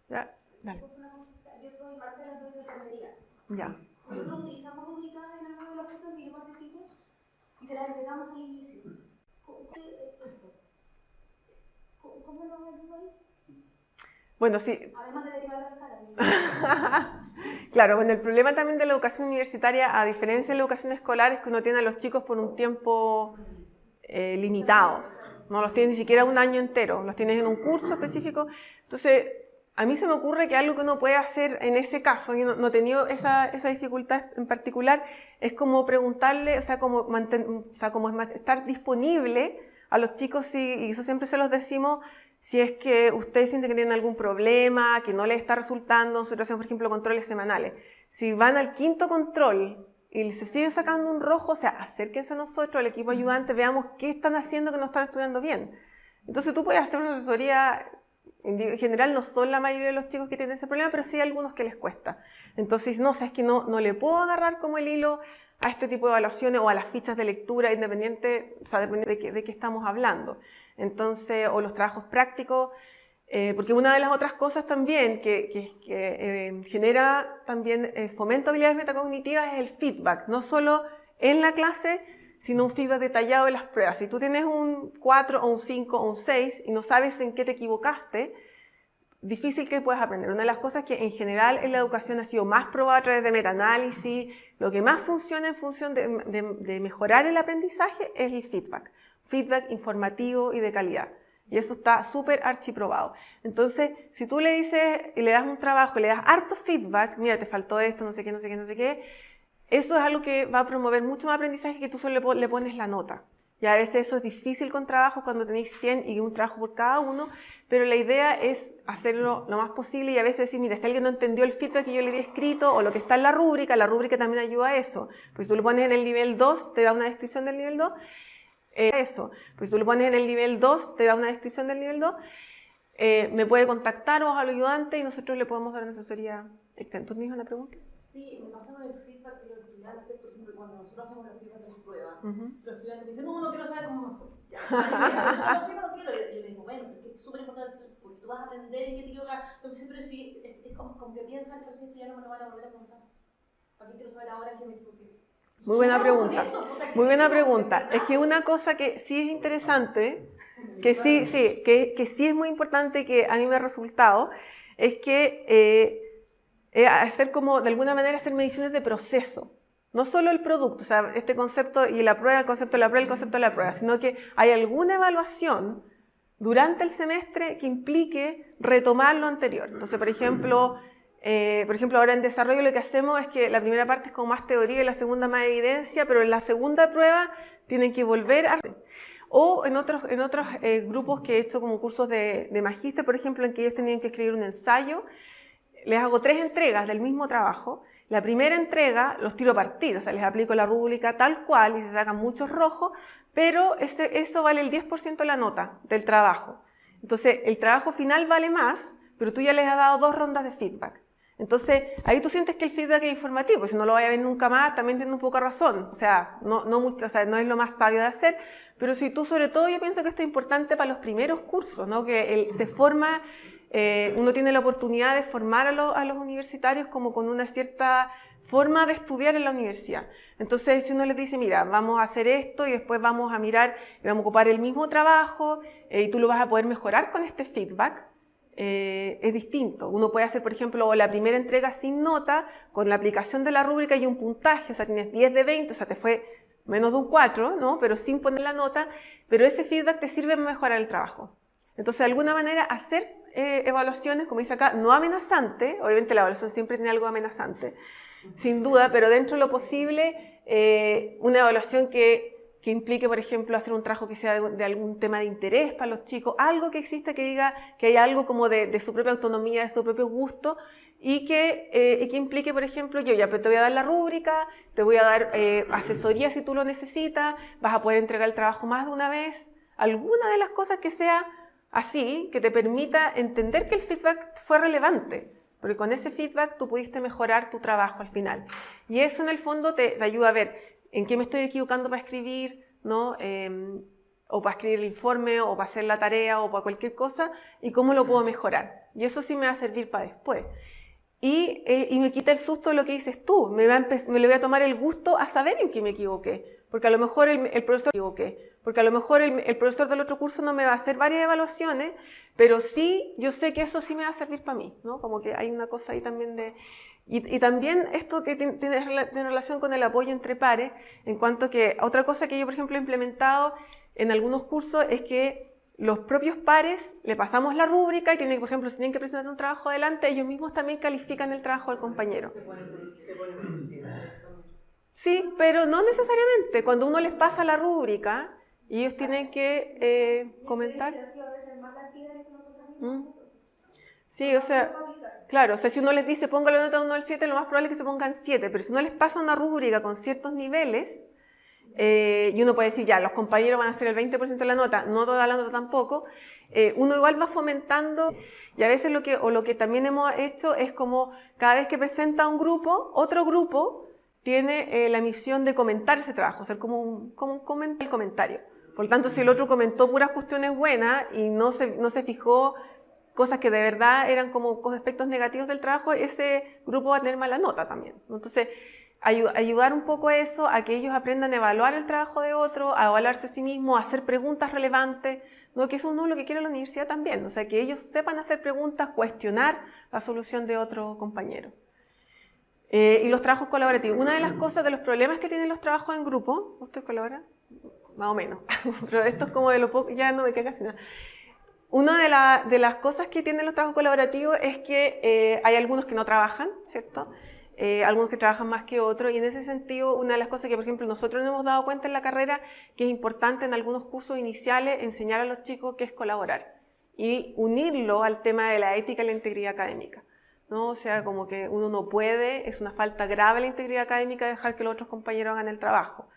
¿Ya? Dale. Yo soy Marcela, soy de enfermería. Ya. Nosotros utilizamos rúbricas en algunos de los cursos en que yo participo y se las entregamos al inicio. ¿Cómo lo ayuda ahí? Bueno, sí. Además de derivar las caras. Claro, bueno, el problema también de la educación universitaria, a diferencia de la educación escolar, es que uno tiene a los chicos por un tiempo limitado. No los tienes ni siquiera un año entero, los tienes en un curso específico. Entonces, a mí se me ocurre que algo que uno puede hacer en ese caso, yo no he tenido esa dificultad en particular, es como preguntarle, o sea, como estar disponible a los chicos, y eso siempre se los decimos, si es que ustedes sienten que tienen algún problema, que no les está resultando, nosotros hacemos, por ejemplo, controles semanales. Si van al 5.º control y se siguen sacando un rojo, o sea, acérquense a nosotros, al equipo ayudante, veamos qué están haciendo que no están estudiando bien. Entonces tú puedes hacer una asesoría, en general no son la mayoría de los chicos que tienen ese problema, pero sí hay algunos que les cuesta. Entonces, no, o sea, es que no le puedo agarrar como el hilo a este tipo de evaluaciones o a las fichas de lectura independiente, o sea, dependiendo de qué estamos hablando. Entonces, o los trabajos prácticos, porque una de las otras cosas también que genera también fomento de habilidades metacognitivas es el feedback, no solo en la clase, sino un feedback detallado de las pruebas. Si tú tienes un 4 o un 5 o un 6 y no sabes en qué te equivocaste, difícil que puedas aprender. Una de las cosas que en general en la educación ha sido más probada a través de metaanálisis, lo que más funciona en función de mejorar el aprendizaje es el feedback. Feedback informativo y de calidad. Y eso está súper archiprobado. Entonces, si tú le dices y le das un trabajo y le das harto feedback, mira, te faltó esto, no sé qué, no sé qué, no sé qué, eso es algo que va a promover mucho más aprendizaje que tú solo le pones la nota. Y a veces eso es difícil con trabajos cuando tenéis 100 y un trabajo por cada uno, pero la idea es hacerlo lo más posible y a veces decir, mira, si alguien no entendió el feedback que yo le di escrito o lo que está en la rúbrica también ayuda a eso. Pues si tú lo pones en el nivel 2, te da una descripción del nivel 2. Pues tú lo pones en el nivel 2, te da una descripción del nivel 2. Me puede contactar o al ayudante y nosotros le podemos dar una asesoría externa. ¿Tú tienes una pregunta? Sí, me pasa con el feedback de los estudiantes, por ejemplo, cuando nosotros hacemos los feedback de las pruebas, los estudiantes dicen, no quiero saber cómo me fue. No quiero. Yo le digo, bueno, es que es súper importante porque tú vas a aprender en qué te equivocas. Entonces, pero sí, es como que piensan que si esto ya no me lo van a volver a contar. ¿Para qué quiero saber ahora en qué me equivoqué? Muy buena pregunta. Muy buena pregunta. Es que una cosa que sí es interesante, que sí es muy importante, que a mí me ha resultado, es que hacer como, de alguna manera, hacer mediciones de proceso. No solo el producto, o sea, este concepto y la prueba, el concepto de la prueba, el concepto de la prueba, sino que hay alguna evaluación durante el semestre que implique retomar lo anterior. Entonces, por ejemplo, ahora en desarrollo lo que hacemos es que la primera parte es como más teoría y la segunda más evidencia, pero en la segunda prueba tienen que volver a... O en otros grupos que he hecho como cursos de magíster, por ejemplo, en que ellos tenían que escribir un ensayo, les hago 3 entregas del mismo trabajo. La primera entrega los tiro a partir, o sea, les aplico la rúbrica tal cual y se sacan muchos rojos, pero eso vale el 10% de la nota del trabajo. Entonces, el trabajo final vale más, pero tú ya les has dado 2 rondas de feedback. Entonces, ahí tú sientes que el feedback es informativo, si no lo vaya a ver nunca más, también tienes un poco razón. O sea, no es lo más sabio de hacer, pero si tú, sobre todo, yo pienso que esto es importante para los primeros cursos, ¿no? Que se forma, uno tiene la oportunidad de formar a los universitarios como con una cierta forma de estudiar en la universidad. Entonces, si uno les dice, mira, vamos a hacer esto y después vamos a mirar y vamos a ocupar el mismo trabajo y tú lo vas a poder mejorar con este feedback, es distinto. Uno puede hacer, por ejemplo, la primera entrega sin nota, con la aplicación de la rúbrica y un puntaje, o sea, tienes 10 de 20, o sea, te fue menos de un 4, ¿no? Pero sin poner la nota, pero ese feedback te sirve para mejorar el trabajo. Entonces, de alguna manera, hacer evaluaciones, como dice acá, no amenazante, obviamente la evaluación siempre tiene algo amenazante, sin duda, pero dentro de lo posible, una evaluación que implique, por ejemplo, hacer un trabajo que sea de algún tema de interés para los chicos, algo que exista que diga que hay algo como de su propia autonomía, de su propio gusto, y que implique, por ejemplo, yo ya te voy a dar la rúbrica, te voy a dar asesoría si tú lo necesitas, vas a poder entregar el trabajo más de una vez, alguna de las cosas que sea así, que te permita entender que el feedback fue relevante, porque con ese feedback tú pudiste mejorar tu trabajo al final. Y eso en el fondo te ayuda a ver en qué me estoy equivocando para escribir, ¿no? O para escribir el informe, o para hacer la tarea, o para cualquier cosa, y cómo lo puedo mejorar. Y eso sí me va a servir para después. Y me quita el susto de lo que dices tú. Me le voy a tomar el gusto a saber en qué me equivoqué. Porque a lo mejor el profesor el profesor del otro curso no me va a hacer varias evaluaciones, pero sí, yo sé que eso sí me va a servir para mí, ¿no? Como que hay una cosa ahí también de... Y también esto que tiene relación con el apoyo entre pares, en cuanto que otra cosa que yo, por ejemplo, he implementado en algunos cursos es que los propios pares le pasamos la rúbrica y por ejemplo, si tienen que presentar un trabajo adelante, ellos mismos también califican el trabajo del compañero. Sí, pero no necesariamente. Cuando uno les pasa la rúbrica y ellos tienen que comentar. Sí, o sea, claro, o sea, si uno les dice ponga la nota de 1 al 7, lo más probable es que se pongan 7, pero si uno les pasa una rúbrica con ciertos niveles, y uno puede decir, ya, los compañeros van a hacer el 20% de la nota, no toda la nota tampoco, uno igual va fomentando, y a veces lo que también hemos hecho es como cada vez que presenta un grupo, otro grupo tiene la misión de comentar ese trabajo, hacer como un comentario. Por lo tanto, si el otro comentó puras cuestiones buenas y no se fijó cosas que de verdad eran como aspectos negativos del trabajo, ese grupo va a tener mala nota también. Entonces, ayudar un poco a eso, a que ellos aprendan a evaluar el trabajo de otro, a evaluarse a sí mismos, a hacer preguntas relevantes, ¿no? Que eso es lo que quiere la universidad también, o sea, que ellos sepan hacer preguntas, cuestionar la solución de otro compañero. Y los trabajos colaborativos. Una de las cosas, de los problemas que tienen los trabajos en grupo, ¿usted colabora? Más o menos, pero esto es como de lo poco, ya no me queda casi nada. Una de las cosas que tienen los trabajos colaborativos es que hay algunos que no trabajan, ¿cierto? Algunos que trabajan más que otros, y en ese sentido, una de las cosas que, por ejemplo, nosotros nos hemos dado cuenta en la carrera, que es importante en algunos cursos iniciales enseñar a los chicos qué es colaborar y unirlo al tema de la ética y la integridad académica, ¿no? O sea, como que uno no puede, es una falta grave la integridad académica dejar que los otros compañeros hagan el trabajo,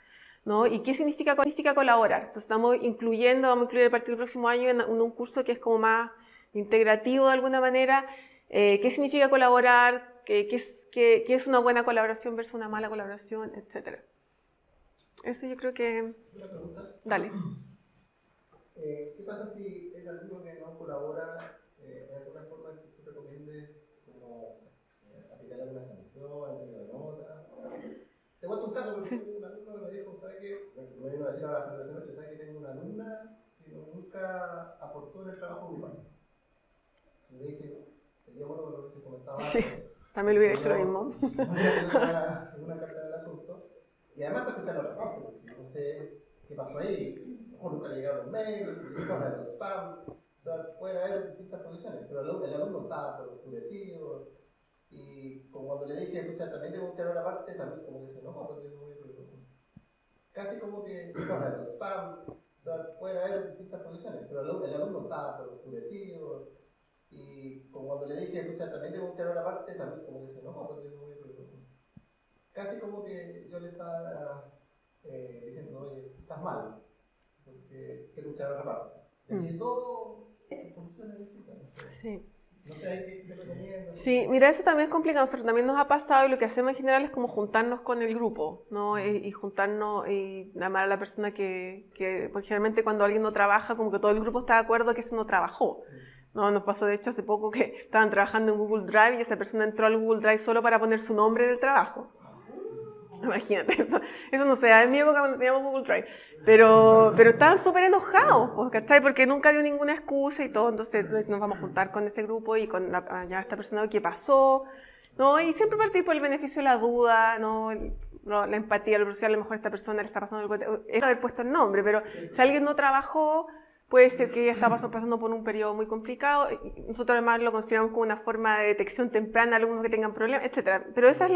¿no? ¿Y qué significa colaborar? Entonces vamos a incluir a partir del próximo año en un curso que es como más integrativo de alguna manera, qué significa colaborar, qué es una buena colaboración versus una mala colaboración, etc. Eso yo creo que... Una pregunta. Dale. ¿Qué pasa si el alumno que no colabora, hay alguna forma que tú recomiendes como aplicar alguna sanción, alguna nota? Te cuento un caso, porque tengo un alumno que me dijo, ¿sabes qué? Me vino a decir a la presentación que ¿sabes que tengo una alumna que nunca aportó en el trabajo grupal? Y le dije, sería bueno con lo que se comentaba antes. Sí, también lo hubiera hecho lo mismo. Una carta del asunto. Y además para escuchar la otra parte, porque yo no sé qué pasó ahí. O nunca le llegaron los mails, con el spam. O sea, puede haber distintas posiciones, pero el alumno estaba por oscurecido. Y como cuando le dije, escucha, también tengo que buscar una parte, también como que se enojó, porque yo no voy a casi como que con el spam. O sea, puede haber distintas posiciones, pero el alumno estaba por oscurecido. Y como cuando le dije, escucha, también tengo que buscar una parte, también como que se enojó, porque yo no voy a casi como que yo le estaba diciendo, oye, estás mal, porque quiero luchar otra parte. Y todo funciona distintas. Sí. No sé, ¿qué recomiendas? Sí, mira, eso también es complicado. Nosotros también nos ha pasado y lo que hacemos en general es como juntarnos con el grupo, ¿no? Y juntarnos y llamar a la persona porque generalmente cuando alguien no trabaja, como que todo el grupo está de acuerdo que eso no trabajó. No, nos pasó de hecho hace poco que estaban trabajando en Google Drive y esa persona entró al Google Drive solo para poner su nombre en el trabajo. Imagínate, eso no sé, en mi época cuando teníamos Google Drive. Pero estaban súper enojados, ¿cachai? Porque nunca dio ninguna excusa y todo. Entonces nos vamos a juntar con ese grupo y con esta persona qué pasó, ¿no? Y siempre partir por el beneficio de la duda, ¿no? La empatía, lo social, a lo mejor a esta persona le está pasando algo. Es haber puesto el nombre, pero si alguien no trabajó, puede ser que ella está pasando por un periodo muy complicado. Nosotros además lo consideramos como una forma de detección temprana a alumnos que tengan problemas, etc. Pero esa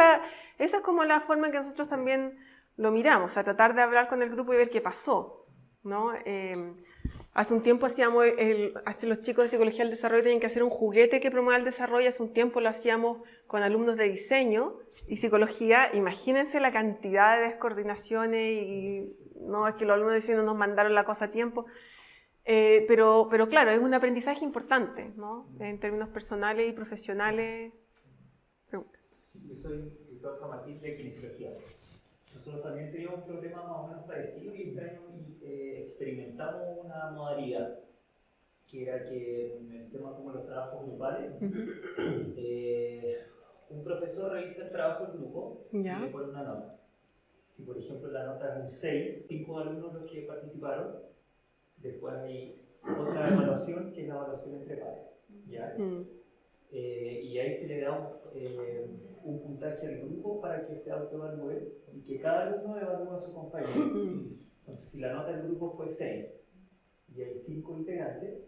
es como la forma en que nosotros también lo miramos, a tratar de hablar con el grupo y ver qué pasó, ¿no? Hace un tiempo los chicos de Psicología del Desarrollo tenían que hacer un juguete que promueva el desarrollo. Hace un tiempo lo hacíamos con alumnos de diseño y psicología. Imagínense la cantidad de descoordinaciones y no es que los alumnos de diseño nos mandaron la cosa a tiempo. Pero claro, es un aprendizaje importante, ¿no? En términos personales y profesionales. Pregunta. Yo soy doctor San Martín de Kinesiología. Nosotros también teníamos un problema más o menos parecido y experimentamos una modalidad que era que en el tema como los trabajos grupales, un profesor revisa el trabajo del grupo y le pone una nota. Si por ejemplo la nota es un 6, 5 alumnos los que participaron, después hay otra evaluación que es la evaluación entre pares, ¿ya? Y ahí se le da un puntaje al grupo para que se autoevalúe y que cada alumno evalúe a su compañero. Entonces, si la nota del grupo fue 6 y hay 5 integrantes,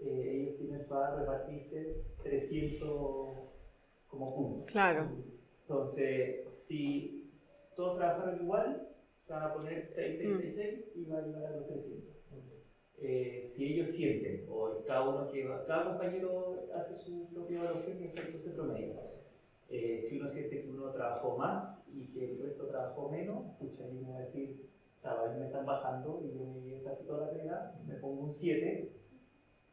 ellos tienen para repartirse 300 como puntos. Claro. Entonces, si todos trabajaron igual, se van a poner 6, 6, 6, 6 y va a llegar a los 300. Si ellos sienten, o cada compañero hace su propia evaluación y eso se promedia. Si uno siente que uno trabajó más y que el resto trabajó menos, escucha, y me va a decir, a mí me están bajando y yo me llevé casi toda la pena, me pongo un 7,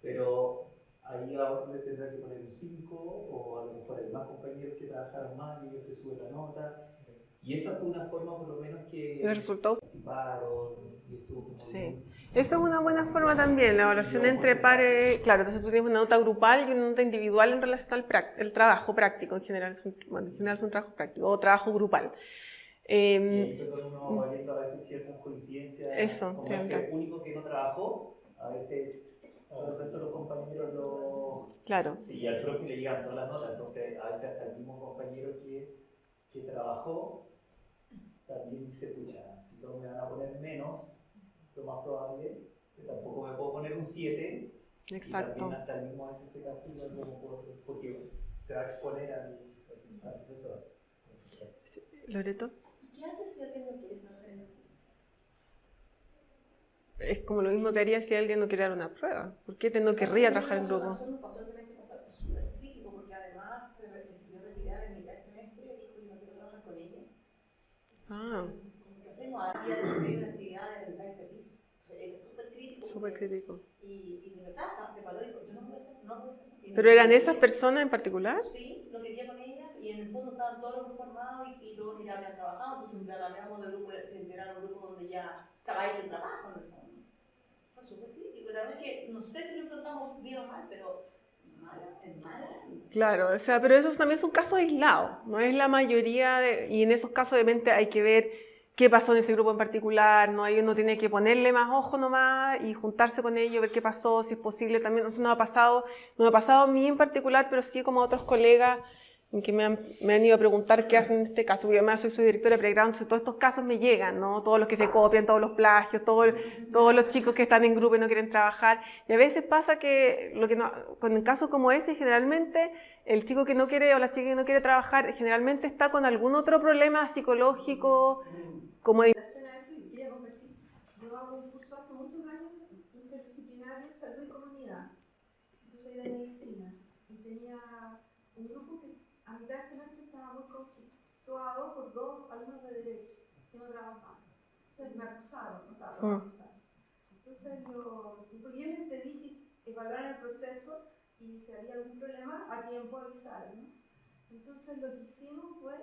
pero ahí a otro le tendrá que poner un 5, o a lo mejor hay más compañeros que trabajaron más y ellos se suben la nota. Y esa fue una forma por lo menos que ¿El resultado? participaron y estuvo como Sí. Esa es una buena forma también, la evaluación entre pares. Claro, entonces tú tienes una nota grupal y una nota individual en relación al el trabajo práctico en general. Bueno, en general es un trabajo práctico o trabajo grupal. Y ahí uno va viendo a veces ciertas coincidencias, eso, como ese único que no trabajó, a veces el resto de los compañeros lo... Claro. Sí, y al profe le llegan todas las notas, entonces a veces hasta el mismo compañero que trabajó también dice, pucha, si todos me van a poner menos, lo más probable, que tampoco me puedo poner un 7. Exacto. Y también hasta el mismo a veces se castiga porque se va a exponer al profesor. ¿Loreto? ¿Qué haces si alguien no quiere trabajar en el grupo? Es como lo mismo que haría si alguien no quiere dar una prueba. ¿Por qué no querría trabajar en grupo? Pasó el semestre pasado, fue súper crítico porque además se decidió retirar en mitad de semestre y dijo: yo no quiero trabajar con ellas. Ah. ¿Qué hacemos? Había de una actividad de realizar el servicio. Es súper crítico. Súper crítico. Y de verdad, o sea, se paró y dijo: yo no voy a hacer, no voy a hacer. ¿Pero eran esas personas en particular? Sí, lo quería con ellas y en el fondo estaban todos los grupos armados y los otros ya habían trabajado, entonces la cambiamos de grupo, se integraron a un grupo donde ya estaba hecho el trabajo en el fondo. Fue súper crítico, la verdad es que no sé si lo enfrentamos bien o mal, pero mala. Claro, o sea, pero esos también son casos aislados, no es la mayoría, y en esos casos obviamente hay que ver qué pasó en ese grupo en particular, ¿no? Ahí uno tiene que ponerle más ojo nomás y juntarse con ellos, ver qué pasó, si es posible también. Eso no me ha pasado a mí en particular, pero sí como a otros colegas que me han ido a preguntar qué hacen en este caso. Yo además soy su directora de pregrado, entonces todos estos casos me llegan, ¿no? Todos los que se copian, todos los plagios, todos los chicos que están en grupo y no quieren trabajar. Y a veces pasa que, con un caso como ese, generalmente el chico que no quiere o la chica que no quiere trabajar, generalmente está con algún otro problema psicológico, como Yo hago un curso hace muchos años interdisciplinario salud y comunidad. Yo soy de medicina y tenía un grupo que a mitad de semestre estaba muy conflictuado por 2 alumnos de derecho que no trabajaban. Entonces me acusaron, o sea, los acusaron. Entonces yo les pedí que evaluaran el proceso y si había algún problema a tiempo avisar, ¿no? Entonces lo que hicimos fue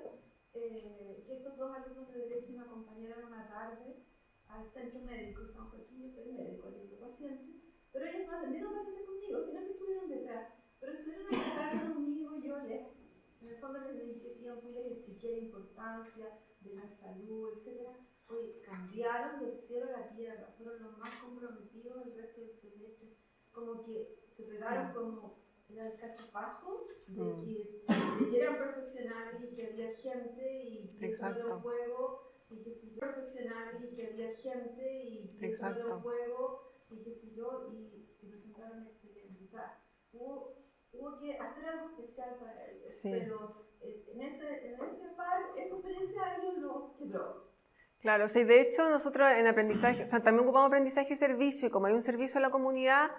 que estos 2 alumnos de derecho me acompañaran una tarde al centro médico de San Joaquín. Yo soy médico, atiendo pacientes, pero ellos no atendieron pacientes conmigo, sino que estuvieron detrás. Pero estuvieron detrás conmigo, yo en el fondo les dediqué tiempo y les expliqué la importancia de la salud, etc. Oye, cambiaron del cielo a la tierra, fueron los más comprometidos el resto del semestre, como que se pegaron como el cachofazo de que eran profesionales y que había gente y que no era un juego, y que si yo profesionales y que había gente y que no era un juego, y que si yo, y presentaron excelente. O sea, hubo que hacer algo especial para ellos, sí. Pero en ese par, esa experiencia ellos lo quebró. Claro, sí, de hecho nosotros en aprendizaje, o sea, también ocupamos aprendizaje y servicio, y como hay un servicio a la comunidad,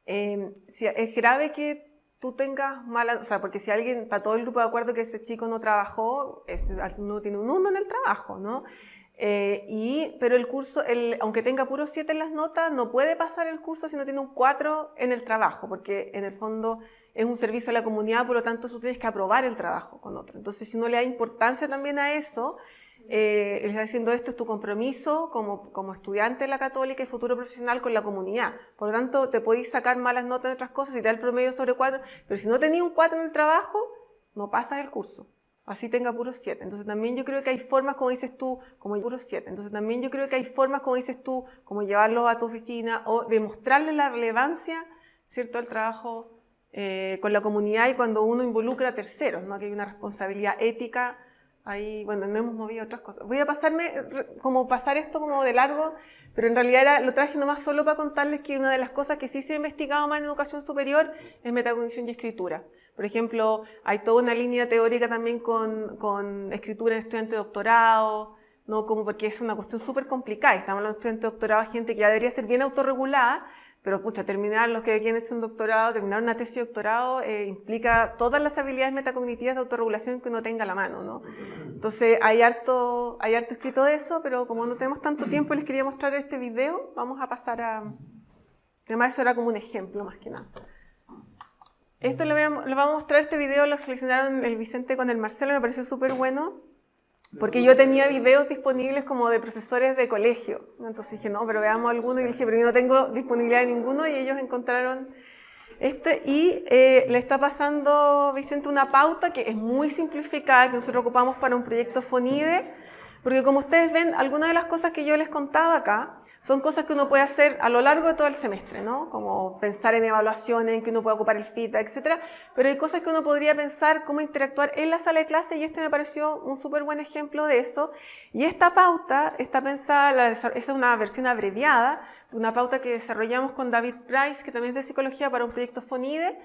es grave que tú tengas mala, o sea, porque si alguien, está todo el grupo de acuerdo que ese chico no trabajó, uno tiene un 1 en el trabajo, ¿no? Pero el curso, aunque tenga puro 7 en las notas, no puede pasar el curso si no tiene un 4 en el trabajo, porque en el fondo es un servicio a la comunidad, por lo tanto tú tienes que aprobar el trabajo con otro. Entonces, si uno le da importancia también a eso, le está diciendo esto es tu compromiso como estudiante de la Católica y futuro profesional con la comunidad. Por lo tanto, te podéis sacar malas notas en otras cosas y te da el promedio sobre 4, pero si no tenías un 4 en el trabajo, no pasas el curso. Así tenga puros 7. Entonces también yo creo que hay formas, como dices tú, como puros 7. Entonces también yo creo que hay formas, como dices tú, como llevarlo a tu oficina o demostrarle la relevancia, ¿cierto?, al trabajo con la comunidad y cuando uno involucra a terceros, ¿no?, que hay una responsabilidad ética. Ahí, bueno, no hemos movido otras cosas. Voy a pasar esto como de largo, pero en realidad lo traje nomás solo para contarles que una de las cosas que sí se ha investigado más en educación superior es metacognición y escritura. Por ejemplo, hay toda una línea teórica también con escritura en estudiantes de doctorado, ¿no? Como porque es una cuestión súper complicada. Estamos hablando de estudiantes de doctorado, gente que ya debería ser bien autorregulada, pero pucha, terminar los que aquí han hecho un doctorado, terminar una tesis de doctorado implica todas las habilidades metacognitivas de autorregulación que uno tenga a la mano, ¿no? Entonces hay harto escrito de eso, pero como no tenemos tanto tiempo les quería mostrar este video, vamos a pasar a... Además eso era como un ejemplo más que nada. Esto les vamos a mostrar, este video lo seleccionaron el Vicente con el Marcelo, me pareció súper bueno. Porque yo tenía videos disponibles como de profesores de colegio, ¿no? Entonces dije, no, pero veamos alguno, y dije, pero yo no tengo disponibilidad de ninguno, y ellos encontraron y le está pasando, Vicente, una pauta que es muy simplificada, que nosotros ocupamos para un proyecto FONIDE, porque como ustedes ven, algunas de las cosas que yo les contaba acá son cosas que uno puede hacer a lo largo de todo el semestre, ¿no? Como pensar en evaluaciones, en que uno puede ocupar el feedback, etc. Pero hay cosas que uno podría pensar cómo interactuar en la sala de clase, y este me pareció un súper buen ejemplo de eso. Y esta pauta está pensada, esa es una versión abreviada, una pauta que desarrollamos con David Price, que también es de psicología, para un proyecto FONIDE,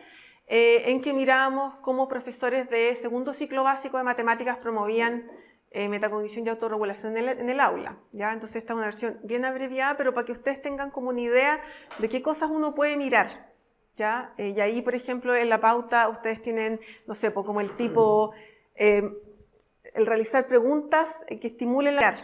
en que mirábamos cómo profesores de segundo ciclo básico de matemáticas promovían metacognición y autorregulación en el aula, ¿ya? Entonces esta es una versión bien abreviada, pero para que ustedes tengan como una idea de qué cosas uno puede mirar, ¿ya? Y ahí, por ejemplo, en la pauta ustedes tienen, no sé, pues como el tipo, el realizar preguntas que estimulen la...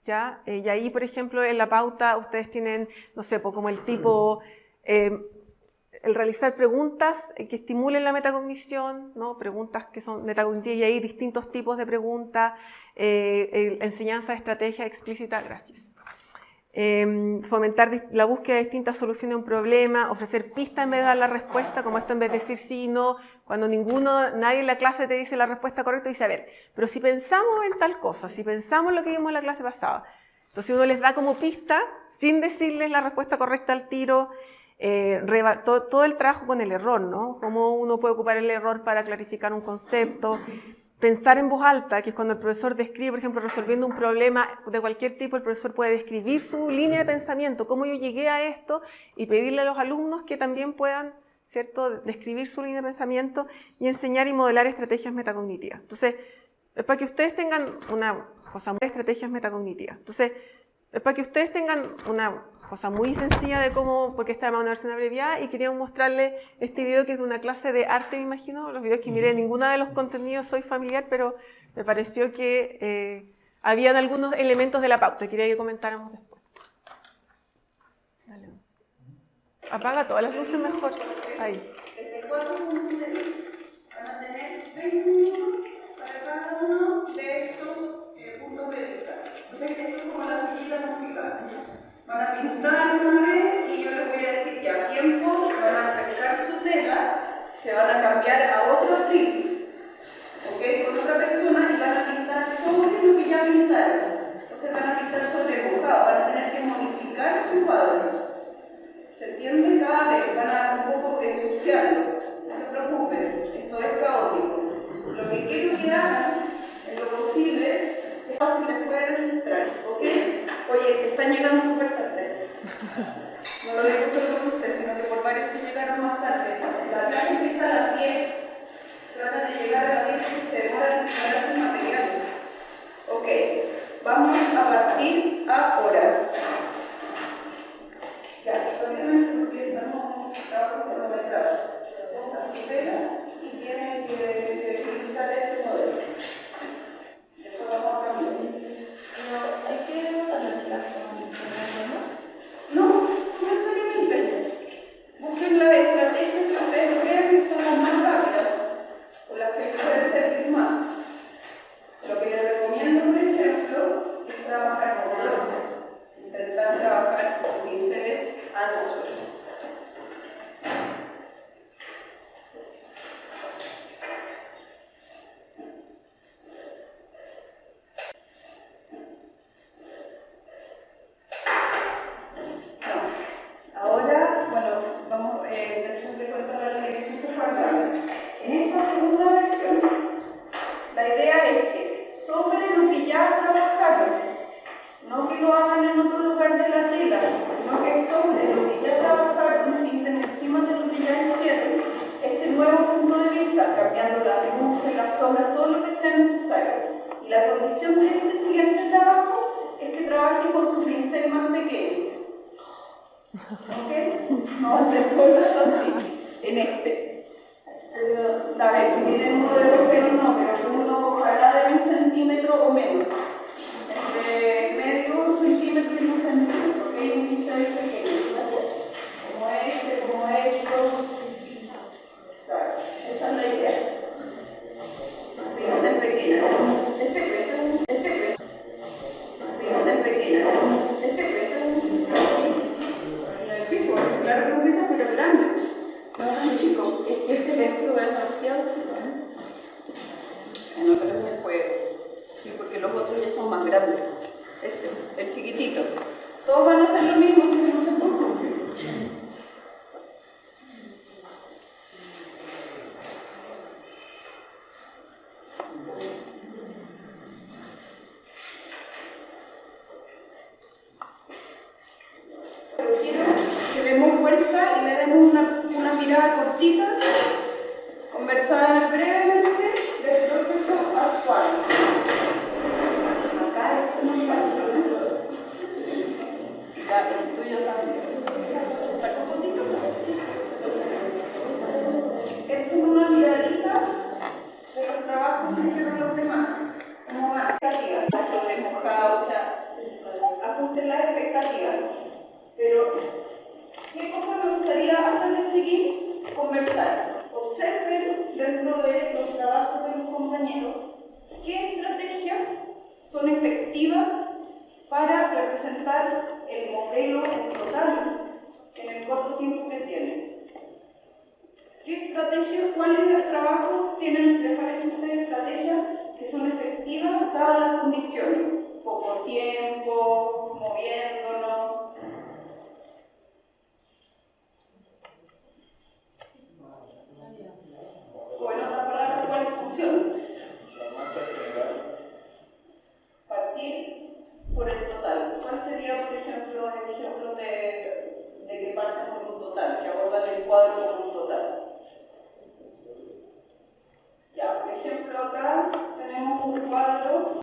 ¿ya? Y ahí, por ejemplo, en la pauta ustedes tienen, no sé, pues como el tipo, el realizar preguntas que estimulen la metacognición, ¿no? Preguntas que son metacognitivas, y hay distintos tipos de preguntas, enseñanza de estrategia explícita, gracias. Fomentar la búsqueda de distintas soluciones a un problema, ofrecer pistas en vez de dar la respuesta, como esto en vez de decir sí, no, cuando nadie en la clase te dice la respuesta correcta, dice, a ver, pero si pensamos en tal cosa, si pensamos en lo que vimos en la clase pasada, entonces uno les da como pista, sin decirles la respuesta correcta al tiro, todo el trabajo con el error, ¿no? Cómo uno puede ocupar el error para clarificar un concepto, pensar en voz alta, que es cuando el profesor describe, por ejemplo, resolviendo un problema de cualquier tipo, el profesor puede describir su línea de pensamiento, cómo yo llegué a esto, y pedirle a los alumnos que también puedan, ¿cierto?, describir su línea de pensamiento y enseñar y modelar estrategias metacognitivas. Entonces, para que ustedes tengan una cosa muy sencilla de cómo, porque esta es una versión abreviada, y queríamos mostrarles este video que es de una clase de arte, me imagino. Los videos que miré, ninguno de los contenidos soy familiar, pero me pareció que habían algunos elementos de la pauta. Quería que comentáramos después. Dale. Apaga todas las luces mejor. Ahí. Desde 4 puntos de vista. Van a tener 20 minutos para cada uno de estos puntos de vista. Entonces, esto es como la sillita musical. Van a pintar una vez y yo les voy a decir ya tiempo, van a arreglar su tela, se van a cambiar a otro trip, ¿ok? Con otra persona, y van a pintar sobre lo que ya pintaron. Entonces van a pintar sobre mojado, van a tener que modificar su cuadro. ¿Se entiende? Cada vez van a un poco ensuciarlo. No se preocupen, esto es caótico. Lo que quiero que hagan, en lo posible, es si les puede registrar, ¿ok? Oye, están llegando súper tarde. No lo digo solo por ustedes, sino que por varios que llegaron más tarde. La clase empieza a las 10. Tratan de llegar a las 10 y se demoran en prepararse el material. Ok, vamos a partir ahora. Ya, también porque estamos trabajando cronometrados. Pongan su tela y tienen que utilizar este modelo. Después vamos a cambiar. Pero hay que anotar la clase, ¿no? No, no necesariamente. Busquen la estrategia que ustedes crean que son las más rápidas, o las que pueden servir más. Lo que les recomiendo, por ejemplo, es trabajar con brochas. Intentar trabajar con pinceles anchos. Ahora, bueno, vamos, después de contar el ejercicio formal. En esta segunda versión, la idea es que sobre lo que ya trabajaron, no que lo hagan en otro lugar de la tela, sino que sobre lo que ya trabajaron, pinten encima de lo que ya hicieron este nuevo punto de vista, cambiando las luces, las sombras, todo lo que sea necesario. Y la condición de este siguiente trabajo es que trabajen con su pincel más pequeño. ¿Ok? No va a ser todo el rato así, en este. A ver, si tienen uno de 2 pero no, pero uno ojalá de 1 centímetro o menos. Entre medio centímetro y 1 centímetro, ¿ok? Un pincel pequeño. Como este, como esto. Claro, esa es la idea. Pincel pequeño. Este claro, tú empiezas pero grande, no es muy chico. Es que este vestido es demasiado chico, ¿eh? No, pero es el juego. Sí, porque los otros ya son más grandes. Ese, el chiquitito. Todos van a hacer lo mismo si no se ponen. Pero quiero que demos vuelta y le demos una mirada cortita, conversar brevemente del proceso actual. Acá es muy fácil, ¿no? Ya, el tuyo también. ¿Saco fotito? Esta es una miradita de los trabajos que hicieron los demás. ¿Cómo van? Expectativas, sobre mojado, o sea, ajusten las expectativas. Pero, ¿qué cosa me gustaría antes de seguir conversar? Observen dentro de los trabajos de los compañeros qué estrategias son efectivas para representar el modelo en total en el corto tiempo que tienen. ¿Qué estrategias, cuáles trabajos tienen, les parece a ustedes, estrategias que son efectivas dadas las condiciones? Poco tiempo, moviéndonos. O en otras palabras, ¿cuál funciona? Partir por el total. ¿Cuál sería, por ejemplo, el ejemplo de que parten por un total, que abordan el cuadro como un total? Ya, por ejemplo, acá tenemos un cuadro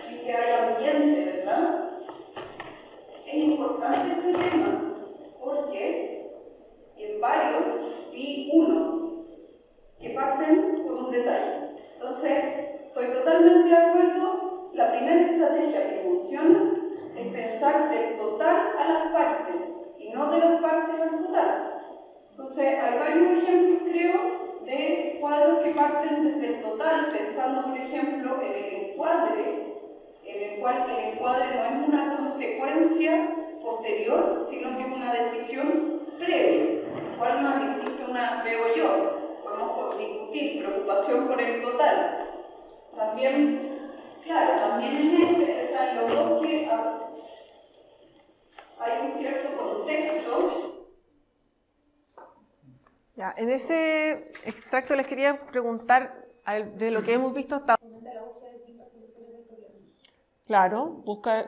en que hay ambiente, ¿verdad? Es importante este tema porque en varios vi uno que parten con un detalle. Entonces, estoy totalmente de acuerdo. La primera estrategia que funciona es pensar del total a las partes y no de las partes al total. Entonces, hay varios ejemplos, creo, de cuadros que parten desde el total, pensando, por ejemplo, en el encuadre, en el cual el encuadre no es una consecuencia posterior, sino que es una decisión previa. ¿Cuál más existe una, veo yo? Podemos discutir preocupación por el total. También, claro, también en ese, o sea, en los dos que hay un cierto contexto. Ya, en ese extracto les quería preguntar de lo que hemos visto hasta ahora. Claro, busca.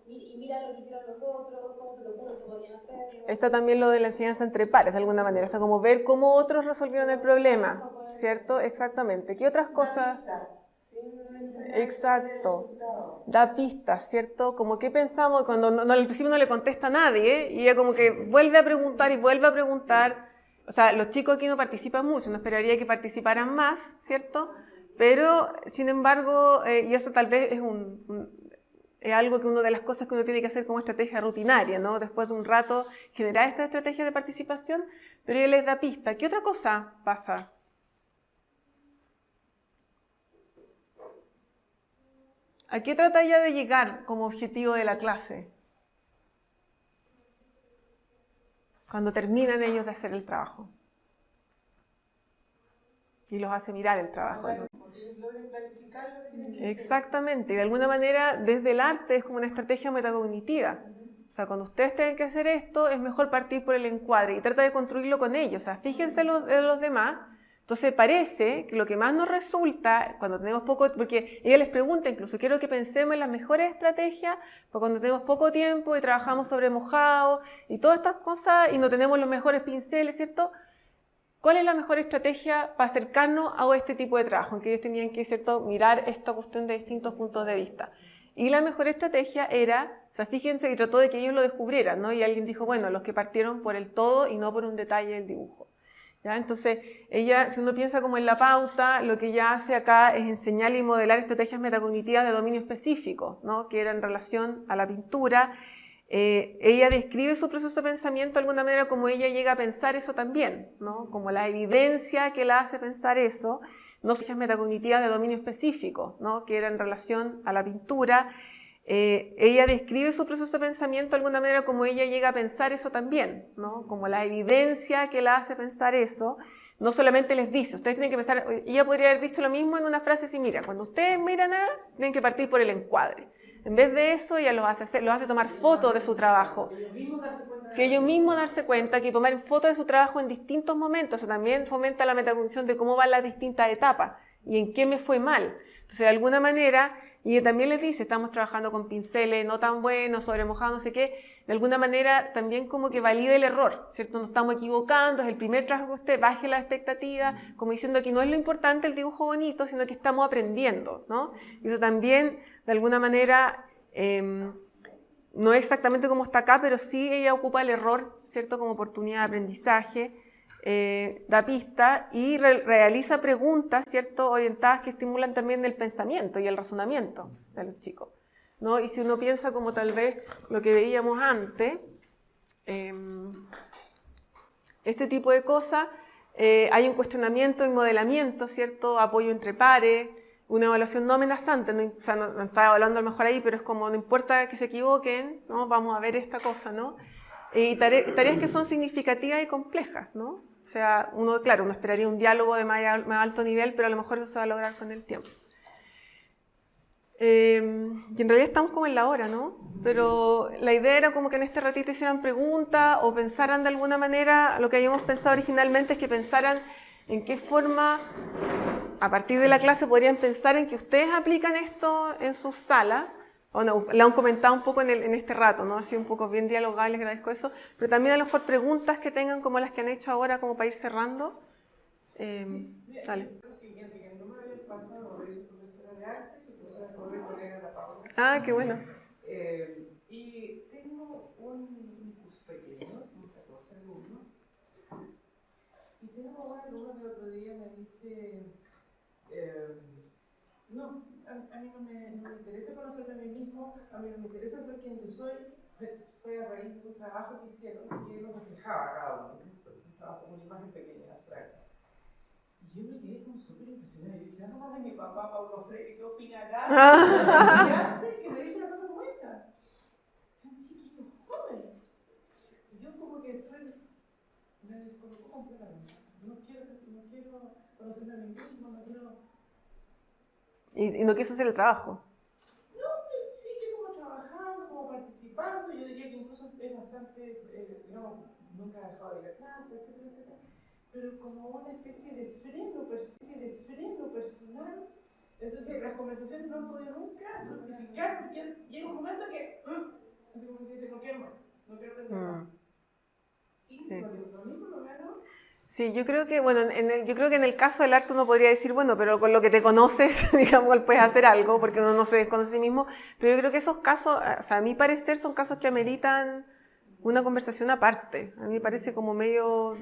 Y mira lo que hicieron los otros, cómo se te ocurre que podían hacerlo. Está también lo de la enseñanza entre pares, de alguna manera, o sea, como ver cómo otros resolvieron el problema, ¿cierto? Exactamente. ¿Qué otras cosas? Exacto. Da pistas, ¿cierto? Como que pensamos cuando al principio no le contesta a nadie, y ella como que vuelve a preguntar y vuelve a preguntar. O sea, los chicos aquí no participan mucho, no esperaría que participaran más, ¿cierto? Pero, sin embargo, y eso tal vez es algo que una de las cosas que uno tiene que hacer como estrategia rutinaria, ¿no? Después de un rato generar esta estrategia de participación, pero ella les da pista. ¿Qué otra cosa pasa? ¿A qué trata ella de llegar como objetivo de la clase? Cuando terminan ellos de hacer el trabajo. Y los hace mirar el trabajo. Exactamente, y de alguna manera desde el arte es como una estrategia metacognitiva. O sea, cuando ustedes tienen que hacer esto, es mejor partir por el encuadre y trata de construirlo con ellos. O sea, fíjense en los demás. Entonces parece que lo que más nos resulta cuando tenemos poco, porque ella les pregunta incluso, quiero que pensemos en las mejores estrategias para cuando tenemos poco tiempo y trabajamos sobre mojado y todas estas cosas y no tenemos los mejores pinceles, ¿cierto? ¿Cuál es la mejor estrategia para acercarnos a este tipo de trabajo? En que ellos tenían que, ¿cierto?, mirar esta cuestión de distintos puntos de vista. Y la mejor estrategia era, o sea, fíjense, y trató de que ellos lo descubrieran, ¿no? Y alguien dijo, bueno, los que partieron por el todo y no por un detalle del dibujo. ¿Ya? Entonces, ella, si uno piensa como en la pauta, lo que ella hace acá es enseñar y modelar estrategias metacognitivas de dominio específico, ¿no? Que era en relación a la pintura. Ella describe su proceso de pensamiento de alguna manera como ella llega a pensar eso también, ¿no? Como la evidencia que la hace pensar eso, no estrategias metacognitivas de dominio específico, ¿no? Que era en relación a la pintura. ella describe su proceso de pensamiento de alguna manera como ella llega a pensar eso también, ¿no? Como la evidencia que la hace pensar eso. No solamente les dice, ustedes tienen que pensar, ella podría haber dicho lo mismo en una frase así, mira, cuando ustedes miran a, tienen que partir por el encuadre. En vez de eso, ella los hace tomar fotos de su trabajo. Que ellos mismos darse cuenta que tomar fotos de su trabajo en distintos momentos, eso también fomenta la metacognición de cómo van las distintas etapas y en qué me fue mal. Entonces, de alguna manera, y también les dice, estamos trabajando con pinceles no tan buenos, sobre mojados, no sé qué, de alguna manera también como que valida el error, ¿cierto? Nos estamos equivocando, es el primer trabajo que usted baje la expectativa, como diciendo que no es lo importante el dibujo bonito, sino que estamos aprendiendo, ¿no? Y eso también, de alguna manera, no es exactamente como está acá, pero sí ella ocupa el error, ¿cierto? Como oportunidad de aprendizaje, da pista y realiza preguntas, ¿cierto? Orientadas que estimulan también el pensamiento y el razonamiento de los chicos, ¿no? Y si uno piensa como tal vez lo que veíamos antes, este tipo de cosas, hay un cuestionamiento y modelamiento, ¿cierto? Apoyo entre pares, una evaluación no amenazante, o sea, no estaba evaluando a lo mejor ahí, pero es como, no importa que se equivoquen, ¿no? Vamos a ver esta cosa, ¿no? Y tareas que son significativas y complejas, ¿no? O sea, uno, claro, uno esperaría un diálogo de más alto nivel, pero a lo mejor eso se va a lograr con el tiempo. Y en realidad estamos como en la hora, ¿no? Pero la idea era como que en este ratito hicieran preguntas o pensaran de alguna manera, lo que habíamos pensado originalmente es que pensaran en qué forma, a partir de la clase, podrían pensar en que ustedes aplican esto en sus salas. O no, lo han comentado un poco en este rato, ¿no? Ha sido un poco bien dialogable, les agradezco eso. Pero también a lo mejor preguntas que tengan como las que han hecho ahora, como para ir cerrando. Dale. Ah, qué bueno. Y tengo un curso pequeño, un 14 alumnos, y tengo un alumno que el otro día me dice, no, a mí no me interesa conocerme a mí mismo, a mí no me interesa saber quién yo soy. Fue a raíz de un trabajo que hicieron que lo reflejaba cada uno, un trabajo con una imagen pequeña, abstracta. Y yo me quedé como súper impresionada. Yo dije, no más de mi papá, Paulo Freire, ¿qué opinará? Que me dice una cosa como esa. Yo dije, qué joven. Yo como que me descolocó completamente. No quiero conocerme a mí mismo, no quiero... ¿Y no quiso hacer el trabajo? No, sigue como trabajando, como participando. Yo diría que incluso es bastante, digamos, nunca ha dejado de ir a clase, etcétera, etcétera. Pero como una especie de freno personal. Entonces las conversaciones no han podido nunca fructificar porque llega un momento que así como que dice, no quiero más, no quiero aprender más. Y sí. A mí por lo menos... Sí, yo creo que, bueno, yo creo que en el caso del arte uno podría decir, bueno, pero con lo que te conoces, digamos, puedes hacer algo, porque uno no se desconoce a sí mismo, pero yo creo que esos casos, o sea, a mi parecer, son casos que ameritan una conversación aparte. A mí me parece como medio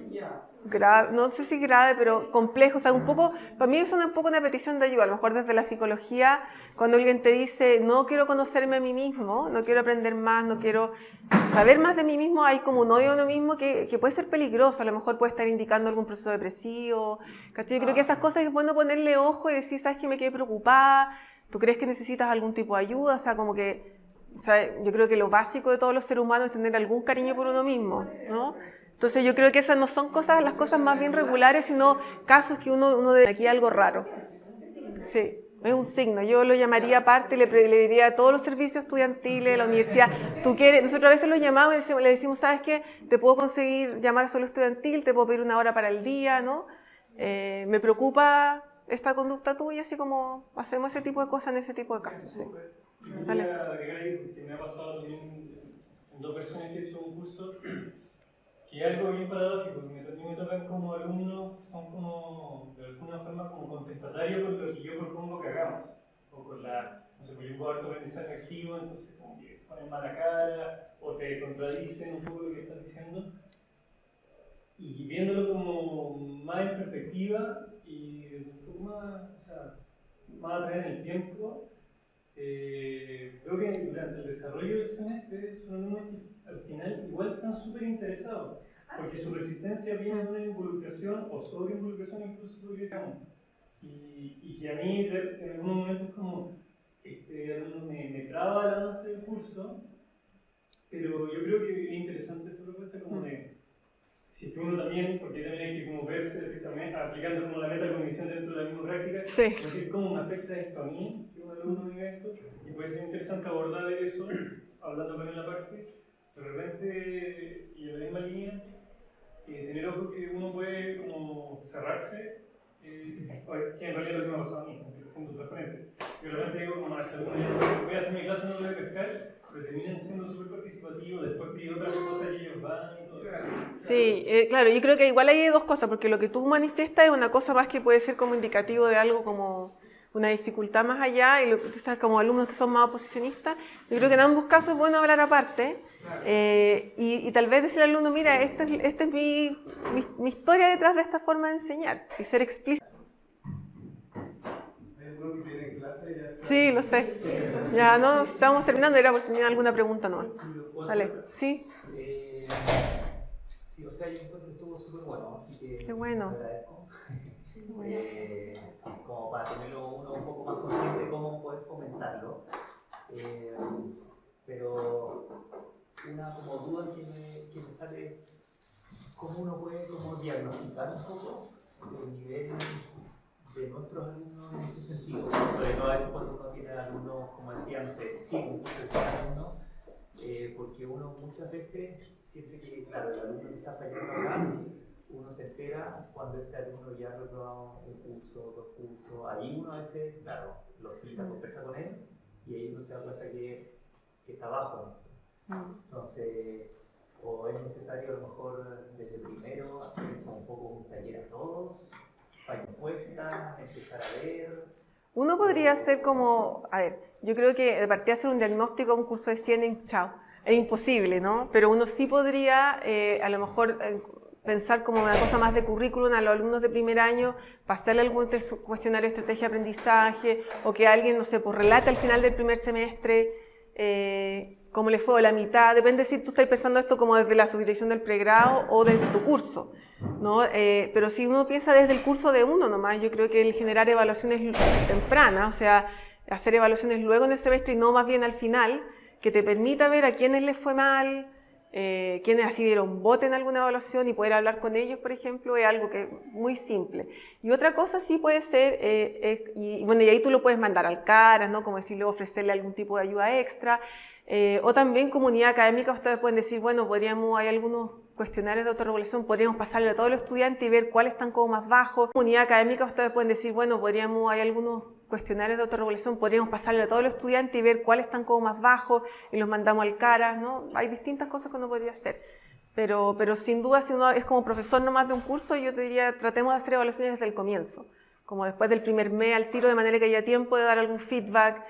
grave, no sé si grave, pero complejo. O sea, un poco, para mí es un poco una petición de ayuda. A lo mejor desde la psicología, cuando alguien te dice, no quiero conocerme a mí mismo, no quiero aprender más, no quiero saber más de mí mismo, hay como un odio a uno mismo que puede ser peligroso. A lo mejor puede estar indicando algún proceso depresivo. ¿Cachai? Yo creo que esas cosas es bueno ponerle ojo y decir, ¿sabes qué? Me quedé preocupada. ¿Tú crees que necesitas algún tipo de ayuda? O sea, como que... O sea, yo creo que lo básico de todos los seres humanos es tener algún cariño por uno mismo, ¿no? Entonces yo creo que esas no son cosas, las cosas más bien regulares, sino casos que uno debe... Aquí algo raro. Sí, es un signo. Yo lo llamaría aparte, le diría a todos los servicios estudiantiles de la universidad, tú quieres, nosotros a veces lo llamamos y le decimos, ¿sabes qué? Te puedo conseguir llamar a solo estudiantil, te puedo pedir una hora para el día, ¿no? Me preocupa esta conducta tuya, así como hacemos ese tipo de cosas en ese tipo de casos, sí. Yo quería agregar ahí, que me ha pasado también en dos personas que he hecho un curso, que es algo bien paradójico, porque a mí me tocan como alumnos, son como, de alguna forma, como contestatarios con lo que yo propongo que hagamos, o con la, no sé, pues yo puedo harto aprendizaje activo, entonces como que ponen mala cara, o te contradicen un poco lo que estás diciendo, y viéndolo como más en perspectiva, y un poco más, o sea, más atrás en el tiempo, creo que durante el desarrollo del semestre son alumnos que al final igual están súper interesados, porque su resistencia viene de una involucración o sobreinvolucración incluso podría decir, y que a mí en algunos momentos como este alumno me traba el avance del curso, pero yo creo que es interesante esa propuesta como de, si es que uno también, porque también hay que como verse también, aplicando como la metacognición dentro de la misma práctica, es decir, cómo me afecta esto a mí, que un alumno vive esto, y puede ser interesante abordar eso, hablando también la parte, de repente, y en la misma línea, tener ojo que uno puede como cerrarse, que en realidad es lo que me ha pasado a mí, siendo transparente. Yo de repente digo, como a ese alumno, voy a hacer mi clase, no lo voy a pescar, pero terminan siendo súper participativos, después pide otras cosas y ellos van y todo. Sí, claro, yo creo que igual hay dos cosas, porque lo que tú manifiestas es una cosa más que puede ser como indicativo de algo como una dificultad más allá, y lo que tú sabes como alumnos que son más oposicionistas, yo creo que en ambos casos es bueno hablar aparte, y tal vez decirle al alumno, mira, esta es mi historia detrás de esta forma de enseñar, y ser explícito. Sí, lo sé. Ya no estábamos terminando, era por si tenían alguna pregunta nomás. Vale, ¿sí? Sí, o sea, yo encuentro que estuvo súper bueno, así que qué bueno. Agradezco. Sí, como para tenerlo uno un poco más consciente de cómo poder fomentarlo. Pero una como duda que me sale, ¿cómo uno puede como diagnosticar un poco el nivel de nuestros alumnos en ese sentido? Sobre todo a veces cuando uno tiene alumnos, como decía, no sé, 5 cursos de 100 alumnos, porque uno muchas veces siente que, claro, el alumno que está fallando acá, uno se entera cuando este alumno ya ha reprobado un curso, 2 cursos, ahí uno a veces, claro, lo cita, conversa con él, y ahí uno se da cuenta que está bajo. Entonces, o es necesario a lo mejor desde primero hacer como un poco un taller a todos, para encuestas, empezar a ver. Uno podría hacer como, a ver, yo creo que de partida hacer un diagnóstico a un curso de 100 es imposible, ¿no? Pero uno sí podría a lo mejor pensar como una cosa más de currículum a los alumnos de primer año, pasarle algún cuestionario de estrategia de aprendizaje, o que alguien, no sé, pues relate al final del primer semestre cómo le fue, o la mitad, depende si tú estás pensando esto como desde la subdirección del pregrado o desde tu curso, ¿no? Pero si uno piensa desde el curso de uno nomás, yo creo que el generar evaluaciones tempranas, o sea, hacer evaluaciones luego en el semestre y no más bien al final, que te permita ver a quiénes les fue mal, quienes así dieron bote en alguna evaluación y poder hablar con ellos, por ejemplo, es algo que es muy simple. Y otra cosa sí puede ser, y ahí tú lo puedes mandar al CARAS, ¿no? Como decirle, ofrecerle algún tipo de ayuda extra, o también comunidad académica, ustedes pueden decir, bueno, hay algunos cuestionarios de autorregulación, podríamos pasarle a todos los estudiantes y ver cuáles están como más bajos. Comunidad académica, ustedes pueden decir, bueno, hay algunos cuestionarios de autorregulación, podríamos pasarle a todos los estudiantes y ver cuáles están como más bajos y los mandamos al CARAS, ¿no? Hay distintas cosas que uno podría hacer. Pero sin duda, si uno es como profesor nomás de un curso, yo te diría, tratemos de hacer evaluaciones desde el comienzo, como después del primer mes al tiro, de manera que haya tiempo de dar algún feedback,